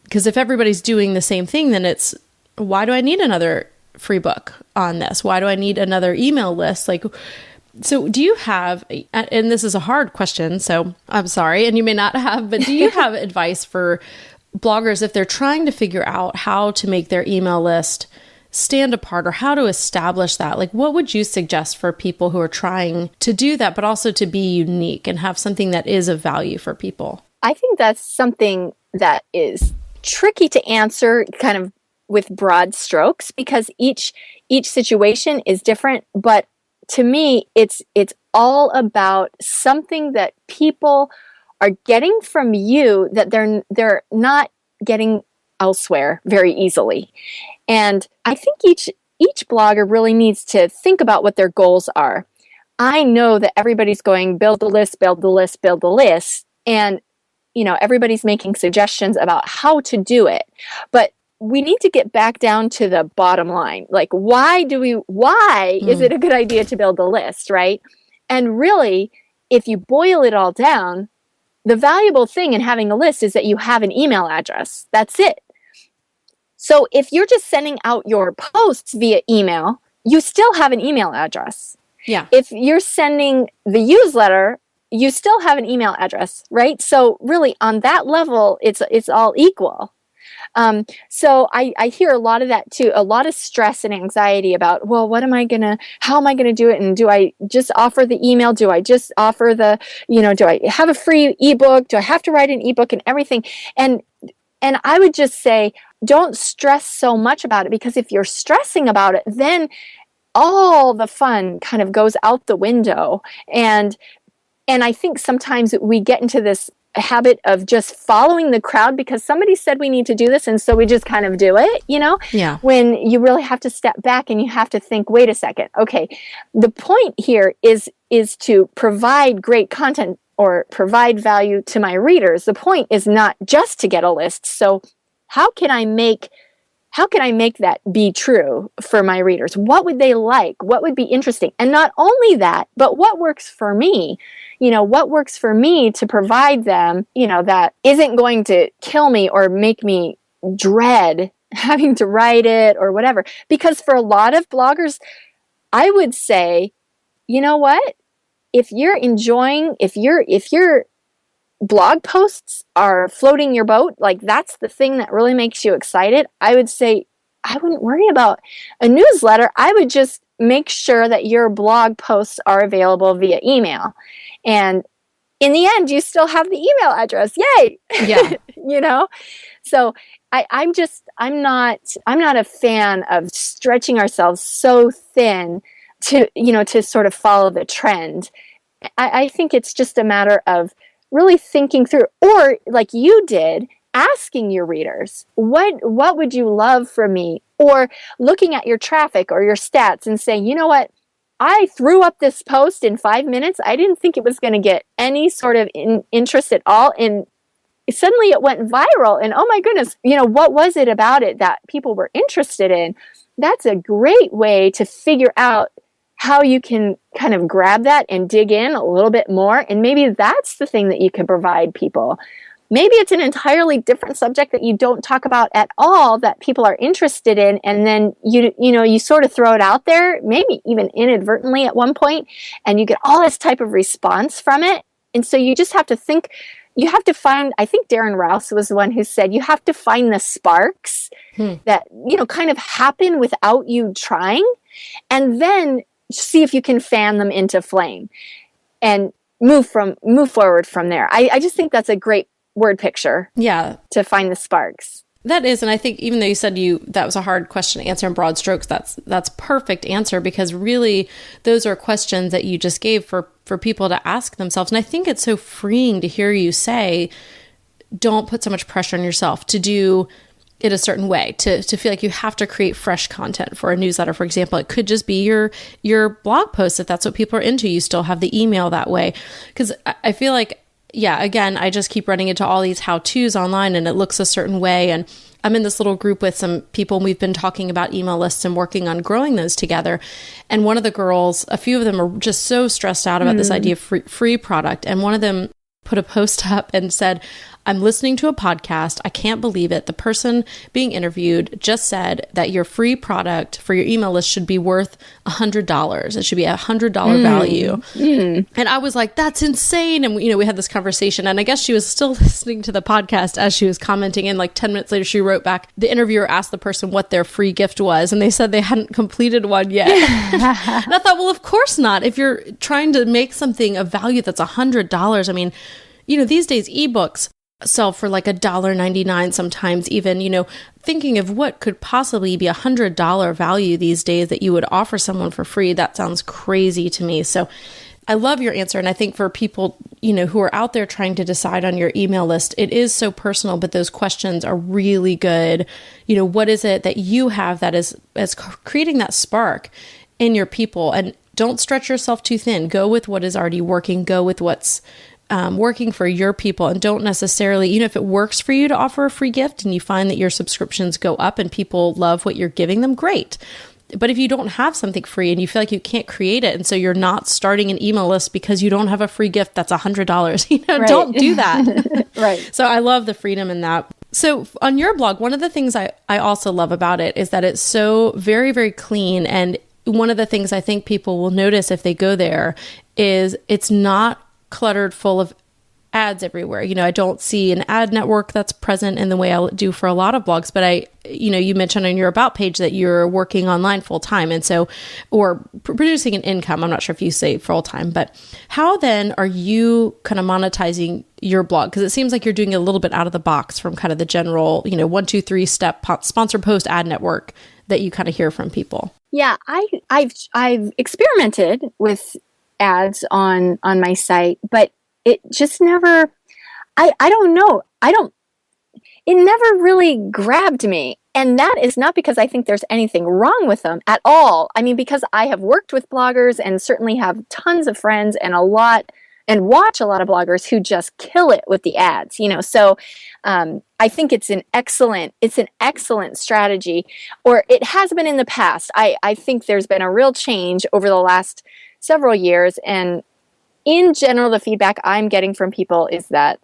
[SPEAKER 1] Because if everybody's doing the same thing, then it's, why do I need another free book on this? Why do I need another email list? So do you have, and this is a hard question, so I'm sorry, and you may not have, but do you have advice for bloggers if they're trying to figure out how to make their email list stand apart, or how to establish that? Like, what would you suggest for people who are trying to do that, but also to be unique and have something that is of value for people?
[SPEAKER 2] I think that's something that is tricky to answer kind of with broad strokes, because each situation is different. But to me, it's all about something that people are getting from you that they're not getting elsewhere very easily. And I think each blogger really needs to think about what their goals are. I know that everybody's going build the list, build the list, build the list, and everybody's making suggestions about how to do it. But we need to get back down to the bottom line. Like, why is it a good idea to build the list, right? And really, if you boil it all down, the valuable thing in having a list is that you have an email address. That's it. So if you're just sending out your posts via email, you still have an email address.
[SPEAKER 1] Yeah.
[SPEAKER 2] If you're sending the newsletter, you still have an email address, right? So really, on that level, it's all equal. So I hear a lot of that too, a lot of stress and anxiety about, well, how am I going to do it? And do I just offer the email? Do I just offer do I have a free ebook? Do I have to write an ebook and everything? And I would just say, don't stress so much about it, because if you're stressing about it, then all the fun kind of goes out the window. And I think sometimes we get into this habit of just following the crowd because somebody said we need to do this, and so we just kind of do it,
[SPEAKER 1] Yeah.
[SPEAKER 2] When you really have to step back and you have to think, wait a second, okay, the point here is to provide great content or provide value to my readers. The point is not just to get a list. So how can I make that be true for my readers? What would they like? What would be interesting? And not only that, but what works for me? What works for me to provide them, that isn't going to kill me or make me dread having to write it or whatever. Because for a lot of bloggers, I would say, you know what? If your blog posts are floating your boat, like that's the thing that really makes you excited, I would say I wouldn't worry about a newsletter. I would just make sure that your blog posts are available via email. And in the end, you still have the email address. Yay!
[SPEAKER 1] Yeah.
[SPEAKER 2] So I'm not a fan of stretching ourselves so thin to sort of follow the trend. I think it's just a matter of really thinking through, or like you did, asking your readers, what would you love from me? Or looking at your traffic or your stats and saying, you know what? I threw up this post in 5 minutes. I didn't think it was going to get any sort of interest at all. And suddenly it went viral. And oh my goodness, what was it about it that people were interested in? That's a great way to figure out how you can kind of grab that and dig in a little bit more. And maybe that's the thing that you can provide people. Maybe it's an entirely different subject that you don't talk about at all that people are interested in. And then you sort of throw it out there, maybe even inadvertently at one point, and you get all this type of response from it. And so you just have to think you have to find, I think Darren Rouse was the one who said, you have to find the sparks that, kind of happen without you trying, and then see if you can fan them into flame and move forward from there. I just think that's a great word picture.
[SPEAKER 1] Yeah.
[SPEAKER 2] To find the sparks.
[SPEAKER 1] That is, and I think even though you said that was a hard question to answer in broad strokes, that's perfect answer, because really those are questions that you just gave for people to ask themselves. And I think it's so freeing to hear you say, don't put so much pressure on yourself to do it a certain way, to feel like you have to create fresh content for a newsletter, for example. It could just be your blog post, if that's what people are into. You still have the email that way. Because I feel like, yeah, again, I just keep running into all these how-tos online and it looks a certain way. And I'm in this little group with some people, and we've been talking about email lists and working on growing those together. And one of the girls, a few of them are just so stressed out about this idea of free product. And one of them put a post up and said, I'm listening to a podcast. I can't believe it. The person being interviewed just said that your free product for your email list should be worth $100. It should be $100 value. And I was like, that's insane. And we had this conversation, and I guess she was still listening to the podcast as she was commenting. And like 10 minutes later, she wrote back, the interviewer asked the person what their free gift was, and they said they hadn't completed one yet. And I thought, well, of course not. If you're trying to make something of value that's $100, I mean, these days ebooks sell for like $1.99 sometimes, even, thinking of what could possibly be $100 value these days that you would offer someone for free. That sounds crazy to me. So I love your answer. And I think for people, who are out there trying to decide on your email list, it is so personal, but those questions are really good. What is it that you have that is creating that spark in your people? And don't stretch yourself too thin. Go with what is already working. Go with what's working for your people, and don't necessarily, if it works for you to offer a free gift and you find that your subscriptions go up and people love what you're giving them, great. But if you don't have something free and you feel like you can't create it, and so you're not starting an email list because you don't have a free gift that's $100,
[SPEAKER 2] right.
[SPEAKER 1] Don't do that.
[SPEAKER 2] Right.
[SPEAKER 1] So I love the freedom in that. So on your blog, one of the things I also love about it is that it's so very, very clean. And one of the things I think people will notice if they go there is it's not cluttered full of ads everywhere. I don't see an ad network that's present in the way I do for a lot of blogs, but you mentioned on your about page that you're working online full time. And so, or producing an income. I'm not sure if you say full time, but how then are you kind of monetizing your blog? Because it seems like you're doing a little bit out of the box from kind of the general, 1, 2, 3 step sponsor post ad network that you kind of hear from people.
[SPEAKER 2] Yeah, I've experimented with ads on my site, but it just never, I don't know. It never really grabbed me. And that is not because I think there's anything wrong with them at all. I mean, because I have worked with bloggers and certainly have tons of friends and watch a lot of bloggers who just kill it with the ads, so I think it's an excellent strategy, or it has been in the past. I think there's been a real change over the last several years, and in general, the feedback I'm getting from people is that,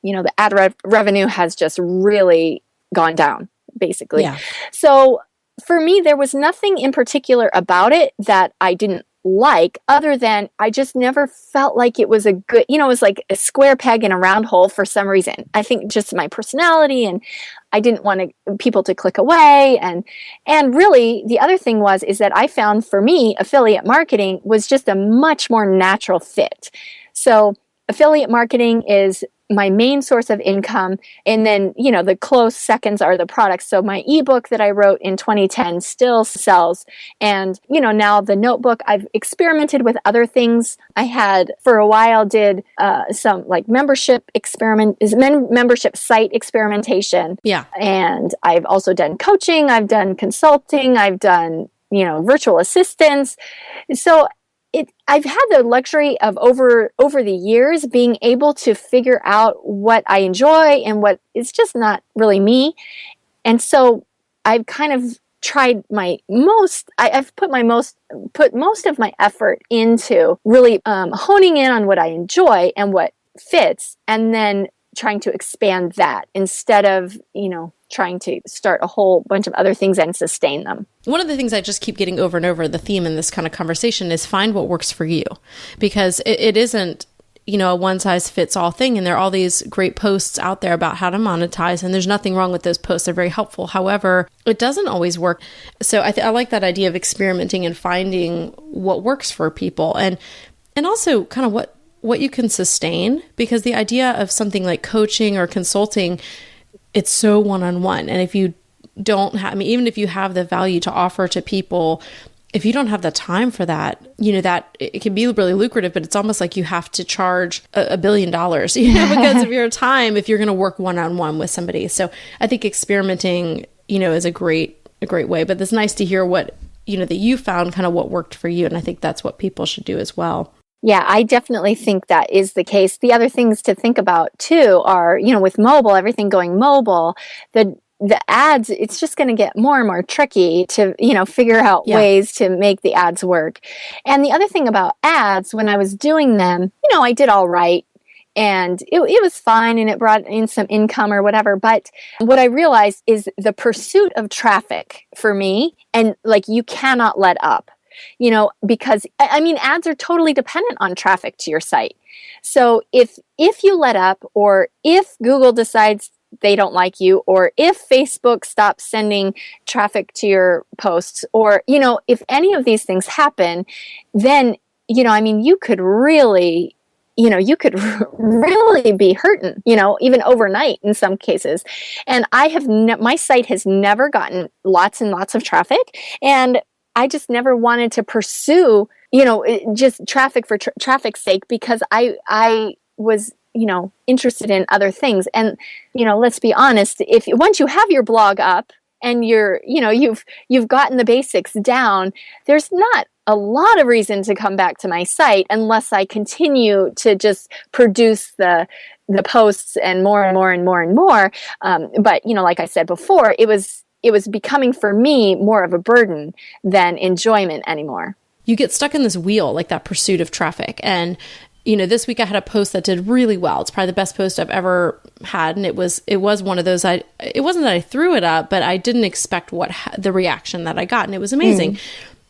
[SPEAKER 2] the ad revenue has just really gone down, basically. Yeah. So for me, there was nothing in particular about it that I didn't like, other than I just never felt like it was a good, it was like a square peg in a round hole for some reason. I think just my personality, and I didn't want people to click away. And really the other thing is that I found, for me, affiliate marketing was just a much more natural fit. So affiliate marketing is my main source of income. And then, the close seconds are the products. So my ebook that I wrote in 2010 still sells. And, now the notebook, I've experimented with other things. I had for a while did some like membership site experimentation. Yeah. And I've also done coaching. I've done consulting. I've done, virtual assistants. So I've had the luxury of over the years being able to figure out what I enjoy and what is just not really me. And so I've kind of tried my most, I've put most of my effort into really honing in on what I enjoy and what fits, and then trying to expand that instead of, trying to start a whole bunch of other things and sustain them.
[SPEAKER 1] One of the things I just keep getting over and over, the theme in this kind of conversation, is find what works for you, because it isn't, a one size fits all thing. And there are all these great posts out there about how to monetize, and there's nothing wrong with those posts. They're very helpful. However, it doesn't always work. So I like that idea of experimenting and finding what works for people, and also kind of what you can sustain, because the idea of something like coaching or consulting, it's so one-on-one. And if you don't have, even if you have the value to offer to people, if you don't have the time for that, that it can be really lucrative, but it's almost like you have to charge $1 billion, because of your time, if you're going to work one-on-one with somebody. So I think experimenting, is a great way, but it's nice to hear what, that you found kind of what worked for you. And I think that's what people should do as well.
[SPEAKER 2] Yeah, I definitely think that is the case. The other things to think about too are, with mobile, everything going mobile, the ads, it's just going to get more and more tricky to, figure out ways to make the ads work. And the other thing about ads, when I was doing them, I did all right. And it was fine, and it brought in some income or whatever. But what I realized is the pursuit of traffic for me, and like, you cannot let up, because ads are totally dependent on traffic to your site. So if you let up, or if Google decides they don't like you, or if Facebook stops sending traffic to your posts, or, if any of these things happen, then, you could really, really be hurting, even overnight in some cases. And my site has never gotten lots and lots of traffic, and I just never wanted to pursue, just traffic for traffic's sake, because I was, interested in other things. And, let's be honest, once you have your blog up and you've gotten the basics down, there's not a lot of reason to come back to my site unless I continue to just produce the posts and more and more and more and more. But, like I said before, it was becoming for me more of a burden than enjoyment anymore.
[SPEAKER 1] You get stuck in this wheel, like that pursuit of traffic. And this week I had a post that did really well. It's probably the best post I've ever had. And it was one of those, it wasn't that I threw it up, but I didn't expect the reaction that I got. And it was amazing.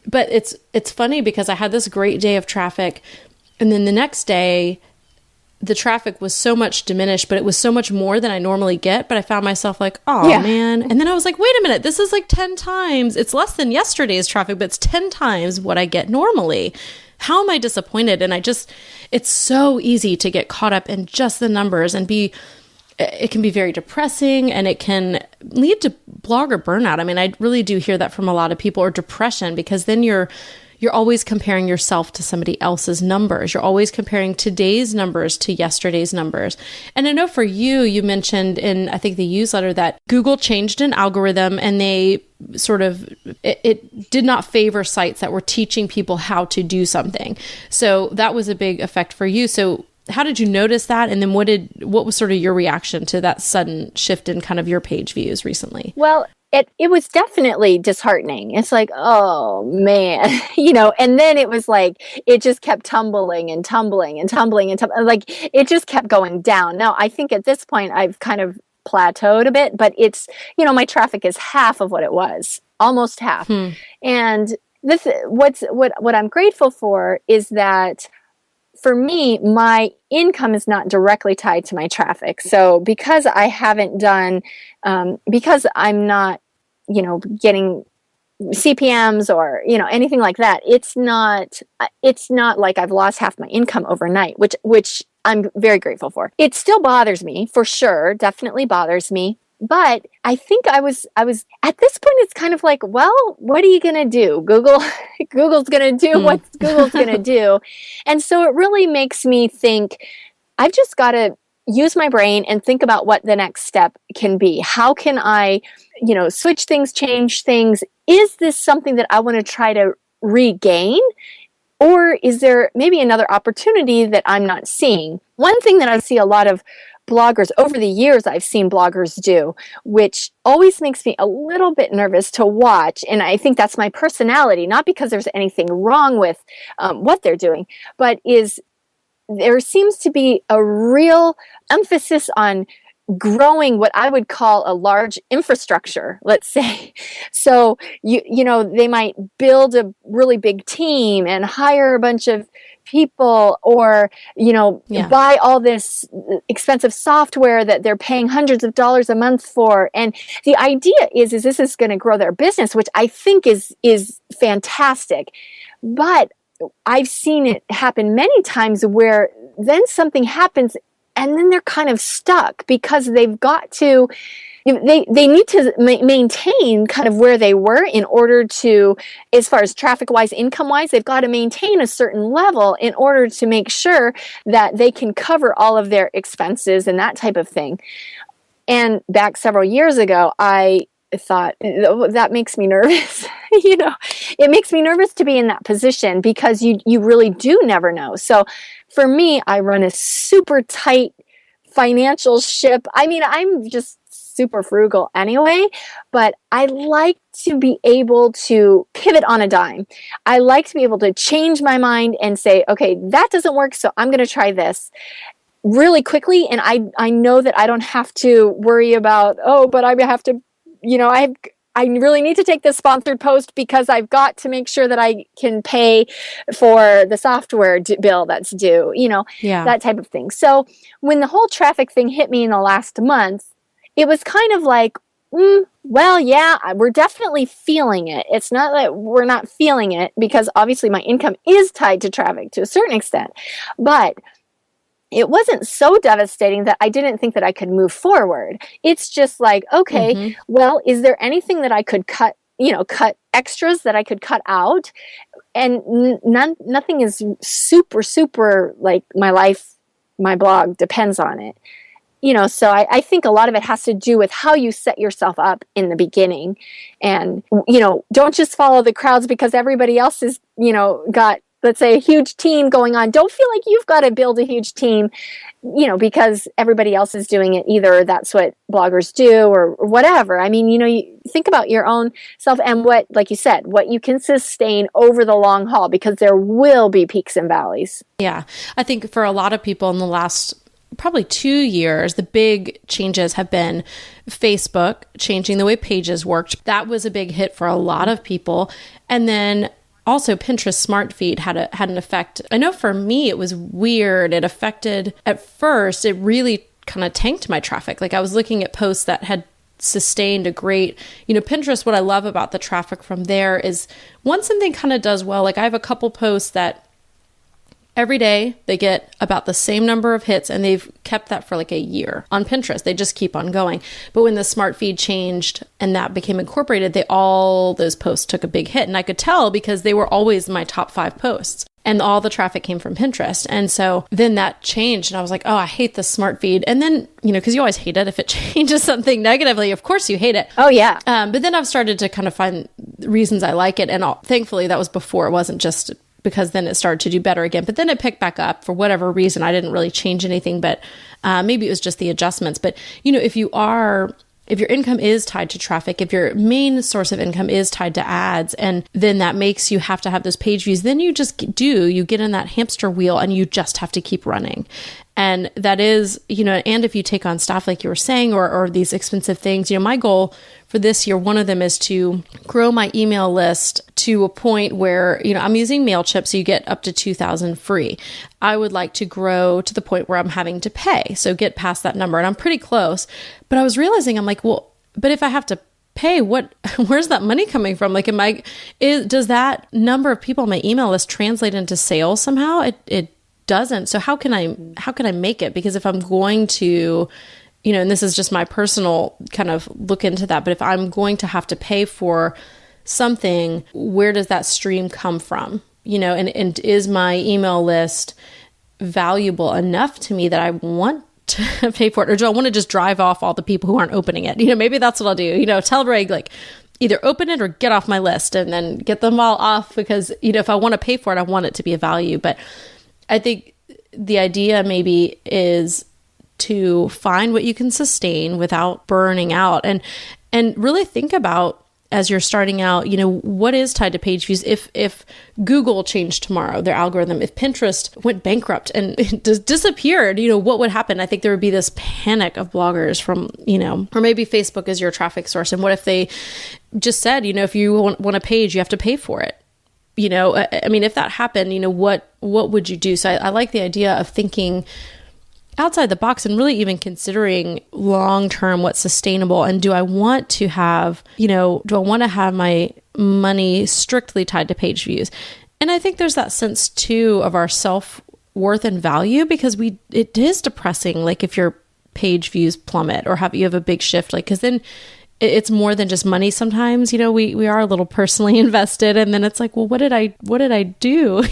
[SPEAKER 1] But it's funny because I had this great day of traffic. And then the next day, the traffic was so much diminished, but it was so much more than I normally get. But I found myself like, oh man. And then I was like, wait a minute, this is like 10 times. It's less than yesterday's traffic, but it's 10 times what I get normally. How am I disappointed? And it's so easy to get caught up in just the numbers and it can be very depressing, and it can lead to blogger burnout. I really do hear that from a lot of people, or depression, because then you're always comparing yourself to somebody else's numbers. You're always comparing today's numbers to yesterday's numbers. And I know for you mentioned in, I think, the newsletter that Google changed an algorithm, and they it did not favor sites that were teaching people how to do something. So that was a big effect for you. So how did you notice that? And then what was sort of your reaction to that sudden shift in kind of your page views recently?
[SPEAKER 2] Well, it was definitely disheartening. It's like, oh man, and then it was like, it just kept tumbling and tumbling and tumbling and like, it just kept going down. Now, I think at this point I've kind of plateaued a bit, but it's, my traffic is half of what it was, almost half. And what I'm grateful for is that for me, my income is not directly tied to my traffic. So because I haven't done, because I'm not, getting CPMs or, anything like that, it's not like I've lost half my income overnight, which I'm very grateful for. It still bothers me, for sure, definitely bothers me. But I think I was at this point, it's kind of like, well, what are you going to do? Google's going to do what Google's going to do. And so it really makes me think, I've just got to use my brain and think about what the next step can be. How can I, switch things, change things? Is this something that I want to try to regain? Or is there maybe another opportunity that I'm not seeing? One thing that I see a lot of bloggers over the years, I've seen bloggers do, which always makes me a little bit nervous to watch. And I think that's my personality, not because there's anything wrong with what they're doing, but there seems to be a real emphasis on growing what I would call a large infrastructure, let's say. So they might build a really big team and hire a bunch of people, or buy all this expensive software that they're paying hundreds of dollars a month for. And the idea is this is going to grow their business, which I think is fantastic. But I've seen it happen many times where then something happens and then they're kind of stuck because they've got to, they need to maintain kind of where they were in order to, as far as traffic-wise, income-wise, they've got to maintain a certain level in order to make sure that they can cover all of their expenses and that type of thing. And back several years ago, I thought, that makes me nervous. It makes me nervous to be in that position because you really do never know. So for me, I run a super tight financial ship. I mean, I'm just super frugal anyway, but I like to be able to pivot on a dime. I like to be able to change my mind and say, okay, that doesn't work, so I'm going to try this really quickly. And I know that I don't have to worry about, but I have to, I really need to take this sponsored post because I've got to make sure that I can pay for the software bill that's due, that type of thing. So when the whole traffic thing hit me in the last month, it was kind of like, well, yeah, we're definitely feeling it. It's not that we're not feeling it because obviously my income is tied to traffic to a certain extent, but it wasn't so devastating that I didn't think that I could move forward. It's just like, okay, well, is there anything that I could cut extras that I could cut out? And nothing is super like my life, my blog depends on it. So I think a lot of it has to do with how you set yourself up in the beginning. And, don't just follow the crowds because everybody else is, got, let's say, a huge team going on. Don't feel like you've got to build a huge team, because everybody else is doing it. Either that's what bloggers do or whatever. I mean, you think about your own self and what, like you said, what you can sustain over the long haul, because there will be peaks and valleys.
[SPEAKER 1] Yeah. I think for a lot of people in the last probably 2 years, the big changes have been Facebook changing the way pages worked. That was a big hit for a lot of people. And then also, Pinterest Smart Feed had an effect. I know for me, it was weird. It affected, at first, it really kind of tanked my traffic. Like I was looking at posts that had sustained a great, Pinterest, what I love about the traffic from there is once something kind of does well, like I have a couple posts that every day they get about the same number of hits, and they've kept that for like a year on Pinterest. They just keep on going. But when the smart feed changed and that became incorporated, all those posts took a big hit. And I could tell because they were always my top 5 posts. And all the traffic came from Pinterest. And so then that changed and I was like, I hate the smart feed. And then, because you always hate it if it changes something negatively, of course you hate it.
[SPEAKER 2] Oh yeah.
[SPEAKER 1] But then I've started to kind of find reasons I like it. And thankfully that was before. It wasn't just because then it started to do better again. But then it picked back up for whatever reason. I didn't really change anything, but maybe it was just the adjustments. But, if your income is tied to traffic, if your main source of income is tied to ads, and then that makes you have to have those page views, then you get in that hamster wheel and you just have to keep running. And that is, and if you take on staff, like you were saying, or these expensive things, my goal for this year, one of them is to grow my email list to a point where, I'm using MailChimp, so you get up to 2,000 free. I would like to grow to the point where I'm having to pay. So get past that number. And I'm pretty close. But I was realizing, I'm like, well, but if I have to pay, where's that money coming from? Like, does that number of people on my email list translate into sales somehow? It doesn't. So how can I make it? Because if I'm going to, and this is just my personal kind of look into that, but if I'm going to have to pay for something, where does that stream come from? And is my email list valuable enough to me that I want to pay for it? Or do I want to just drive off all the people who aren't opening it? Maybe that's what I'll do. Tell Greg, like, either open it or get off my list, and then get them all off, because, if I want to pay for it, I want it to be a value. But I think the idea maybe is to find what you can sustain without burning out, and really think about, as you're starting out, what is tied to page views? If Google changed tomorrow, their algorithm, if Pinterest went bankrupt and disappeared, what would happen? I think there would be this panic of bloggers from, or maybe Facebook is your traffic source. And what if they just said, if you want a page, you have to pay for it? If that happened, what would you do? So I like the idea of thinking outside the box and really even considering long-term what's sustainable. And do I want to have, my money strictly tied to page views? And I think there's that sense too of our self-worth and value, because it is depressing. Like if your page views plummet or you have a big shift, because then it's more than just money. Sometimes, we are a little personally invested, and then it's like, well, what did I do?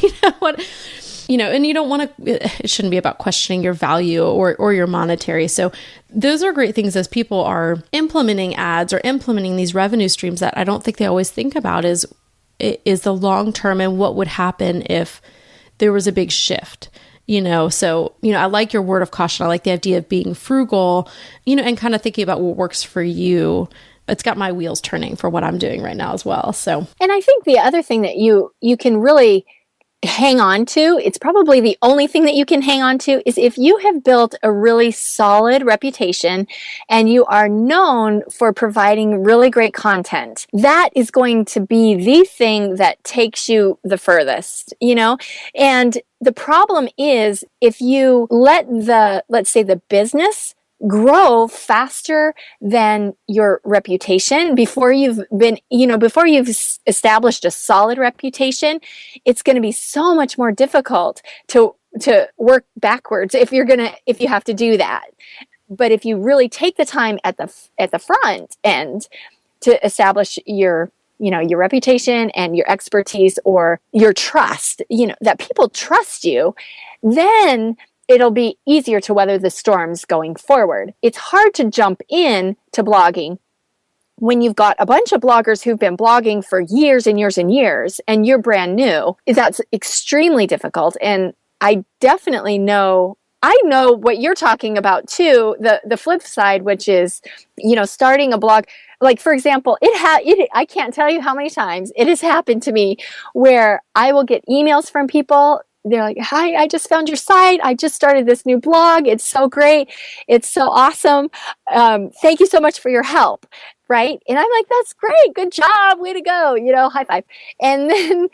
[SPEAKER 1] And you don't want to, it shouldn't be about questioning your value or your monetary. So those are great things as people are implementing ads or implementing these revenue streams that I don't think they always think about is the long term and what would happen if there was a big shift. So, I like your word of caution. I like the idea of being frugal, and kind of thinking about what works for you. It's got my wheels turning for what I'm doing right now as well. So,
[SPEAKER 2] and I think the other thing that you can really hang on to, it's probably the only thing that you can hang on to, is if you have built a really solid reputation and you are known for providing really great content. That is going to be the thing that takes you the furthest, and the problem is if you let let's say the business grow faster than your reputation before you've established a solid reputation, it's going to be so much more difficult to work backwards if you have to do that. But if you really take the time at the front end to establish your reputation and your expertise or your trust, that people trust you, then it'll be easier to weather the storms going forward. It's hard to jump in to blogging when you've got a bunch of bloggers who've been blogging for years and years and years, and you're brand new. That's extremely difficult. And I definitely know what you're talking about too, the flip side, which is, starting a blog. Like, for example, I can't tell you how many times it has happened to me where I will get emails from people. They're like, hi, I just found your site. I just started this new blog. It's so great. It's so awesome. Thank you so much for your help. Right. And I'm like, that's great. Good job. Way to go. High five. And then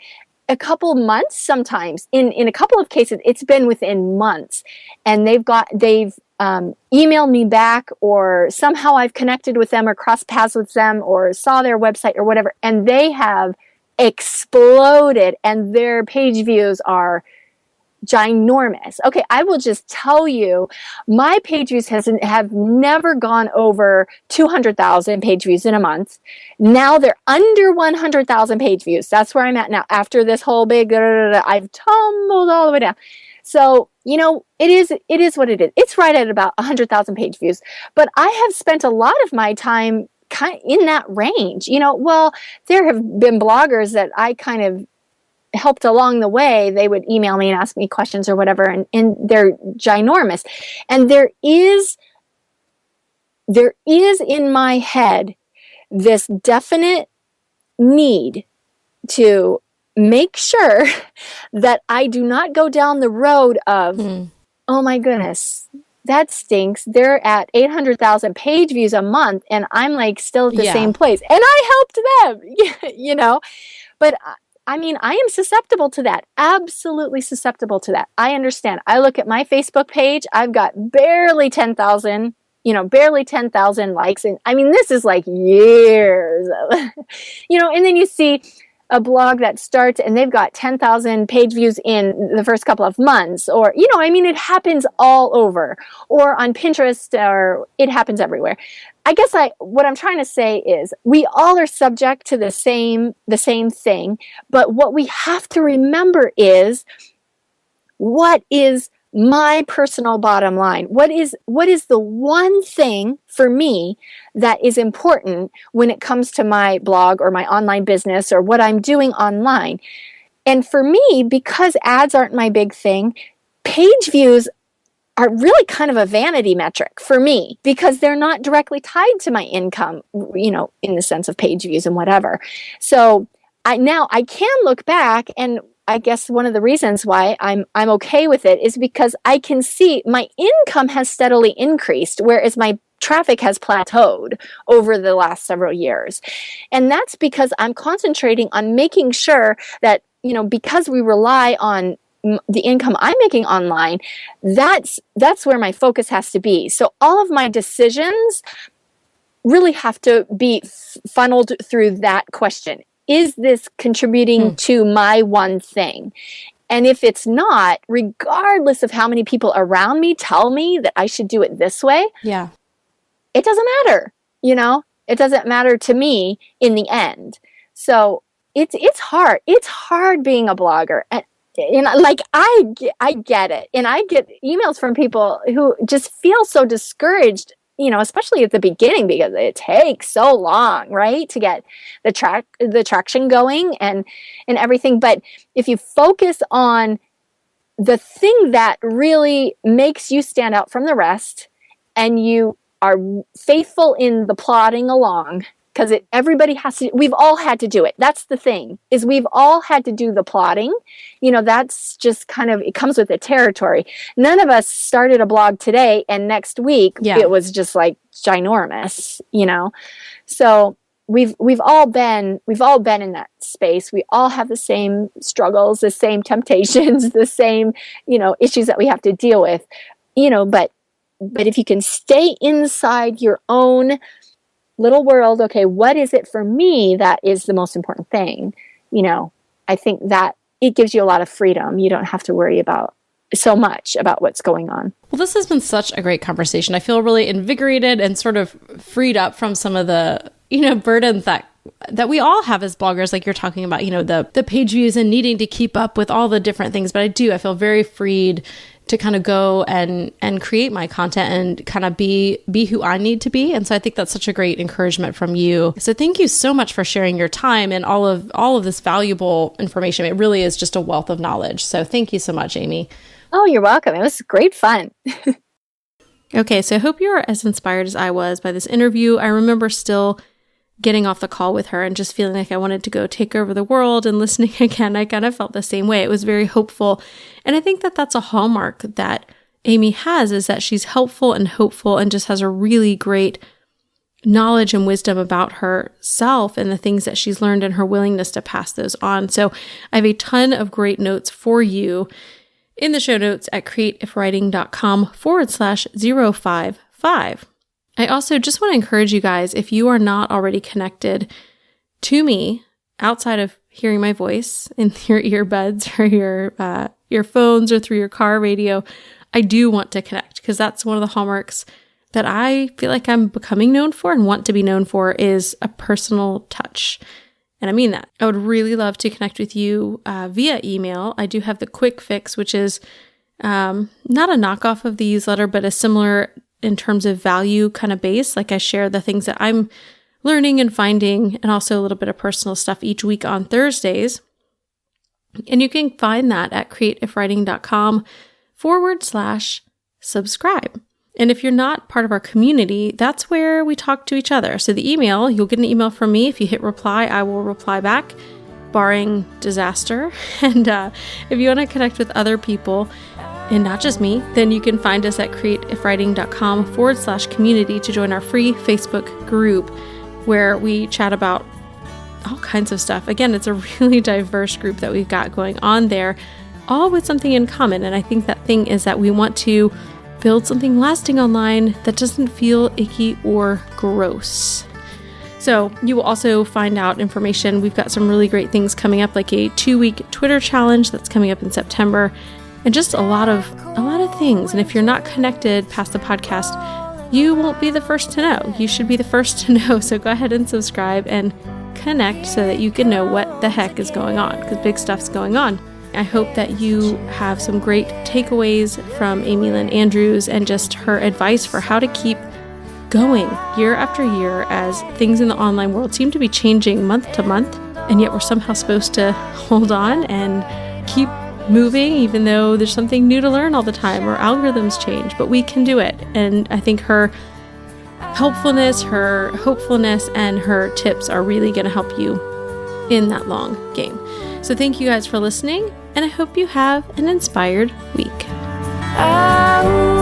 [SPEAKER 2] a couple months, sometimes in a couple of cases, it's been within months, and they've emailed me back, or somehow I've connected with them or crossed paths with them or saw their website or whatever. And they have exploded and their page views are ginormous. Okay, I will just tell you, my page views have never gone over 200,000 page views in a month. Now they're under 100,000 page views. That's where I'm at now. After this whole big, I've tumbled all the way down. So, it is what it is. It's right at about 100,000 page views. But I have spent a lot of my time kind of in that range. There have been bloggers that I kind of helped along the way. They would email me and ask me questions or whatever, and they're ginormous. And there is in my head this definite need to make sure that I do not go down the road of, oh my goodness, that stinks. They're at 800,000 page views a month, and I'm like still at the same place. And I helped them, But I am susceptible to that. Absolutely susceptible to that. I understand. I look at my Facebook page. I've got barely 10,000, barely 10,000 likes. And this is like years of, and then you see a blog that starts and they've got 10,000 page views in the first couple of months, or, it happens all over, or on Pinterest, or it happens everywhere. I guess what I'm trying to say is we all are subject to the same thing, but what we have to remember is, what is my personal bottom line? What is the one thing for me that is important when it comes to my blog or my online business or what I'm doing online? And for me, because ads aren't my big thing, page views are really kind of a vanity metric for me because they're not directly tied to my income, in the sense of page views and whatever. So I can look back, and I guess one of the reasons why I'm okay with it is because I can see my income has steadily increased, whereas my traffic has plateaued over the last several years. And that's because I'm concentrating on making sure that, because we rely on the income I'm making online, that's where my focus has to be. So all of my decisions really have to be funneled through that question. Is this contributing to my one thing? And if it's not, regardless of how many people around me tell me that I should do it this way, it doesn't matter. It doesn't matter to me in the end. So it's hard. It's hard being a blogger. And like, I get it. And I get emails from people who just feel so discouraged, especially at the beginning, because it takes so long, right, to get the traction going and everything. But if you focus on the thing that really makes you stand out from the rest, and you are faithful in the plodding along, because everybody has to, we've all had to do it. That's the thing, is we've all had to do the plodding. That's just kind of, it comes with the territory. None of us started a blog today and next week it was just like ginormous, So we've all been in that space. We all have the same struggles, the same temptations, the same, issues that we have to deal with, but if you can stay inside your own little world, okay, what is it for me that is the most important thing? I think that it gives you a lot of freedom. You don't have to worry about so much about what's going on.
[SPEAKER 1] Well, this has been such a great conversation. I feel really invigorated and sort of freed up from some of the, burdens that we all have as bloggers, like you're talking about, the page views and needing to keep up with all the different things. But I feel very freed to kind of go and create my content and kind of be who I need to be. And so I think that's such a great encouragement from you. So thank you so much for sharing your time and all of this valuable information. It really is just a wealth of knowledge. So thank you so much, Amy.
[SPEAKER 2] Oh, you're welcome. It was great fun.
[SPEAKER 1] Okay, so I hope you are as inspired as I was by this interview. I remember still getting off the call with her and just feeling like I wanted to go take over the world, and listening again, I kind of felt the same way. It was very hopeful. And I think that that's a hallmark that Amy has, is that she's helpful and hopeful and just has a really great knowledge and wisdom about herself and the things that she's learned and her willingness to pass those on. So I have a ton of great notes for you in the show notes at createifwriting.com/055. I also just want to encourage you guys, if you are not already connected to me outside of hearing my voice in your earbuds or your phones or through your car radio, I do want to connect, because that's one of the hallmarks that I feel like I'm becoming known for and want to be known for, is a personal touch. And I mean that. I would really love to connect with you via email. I do have the quick fix, which is not a knockoff of the newsletter, but a similar in terms of value kind of base. Like, I share the things that I'm learning and finding, and also a little bit of personal stuff each week on Thursdays. And you can find that at createifwriting.com/subscribe. And if you're not part of our community, that's where we talk to each other. So the email, you'll get an email from me. If you hit reply, I will reply back, barring disaster. And if you want to connect with other people, and not just me, then you can find us at createifwriting.com/community to join our free Facebook group, where we chat about all kinds of stuff. Again, it's a really diverse group that we've got going on there, all with something in common. And I think that thing is that we want to build something lasting online that doesn't feel icky or gross. So you will also find out information. We've got some really great things coming up, like a 2-week Twitter challenge that's coming up in September, and just a lot of things. And if you're not connected past the podcast, you won't be the first to know. You should be the first to know. So go ahead and subscribe and connect so that you can know what the heck is going on, because big stuff's going on. I hope that you have some great takeaways from Amy Lynn Andrews and just her advice for how to keep going year after year as things in the online world seem to be changing month to month, and yet we're somehow supposed to hold on and keep moving, even though there's something new to learn all the time or algorithms change, but we can do it. And I think her helpfulness, her hopefulness, and her tips are really going to help you in that long game. So thank you guys for listening, and I hope you have an inspired week.
[SPEAKER 3] Ah,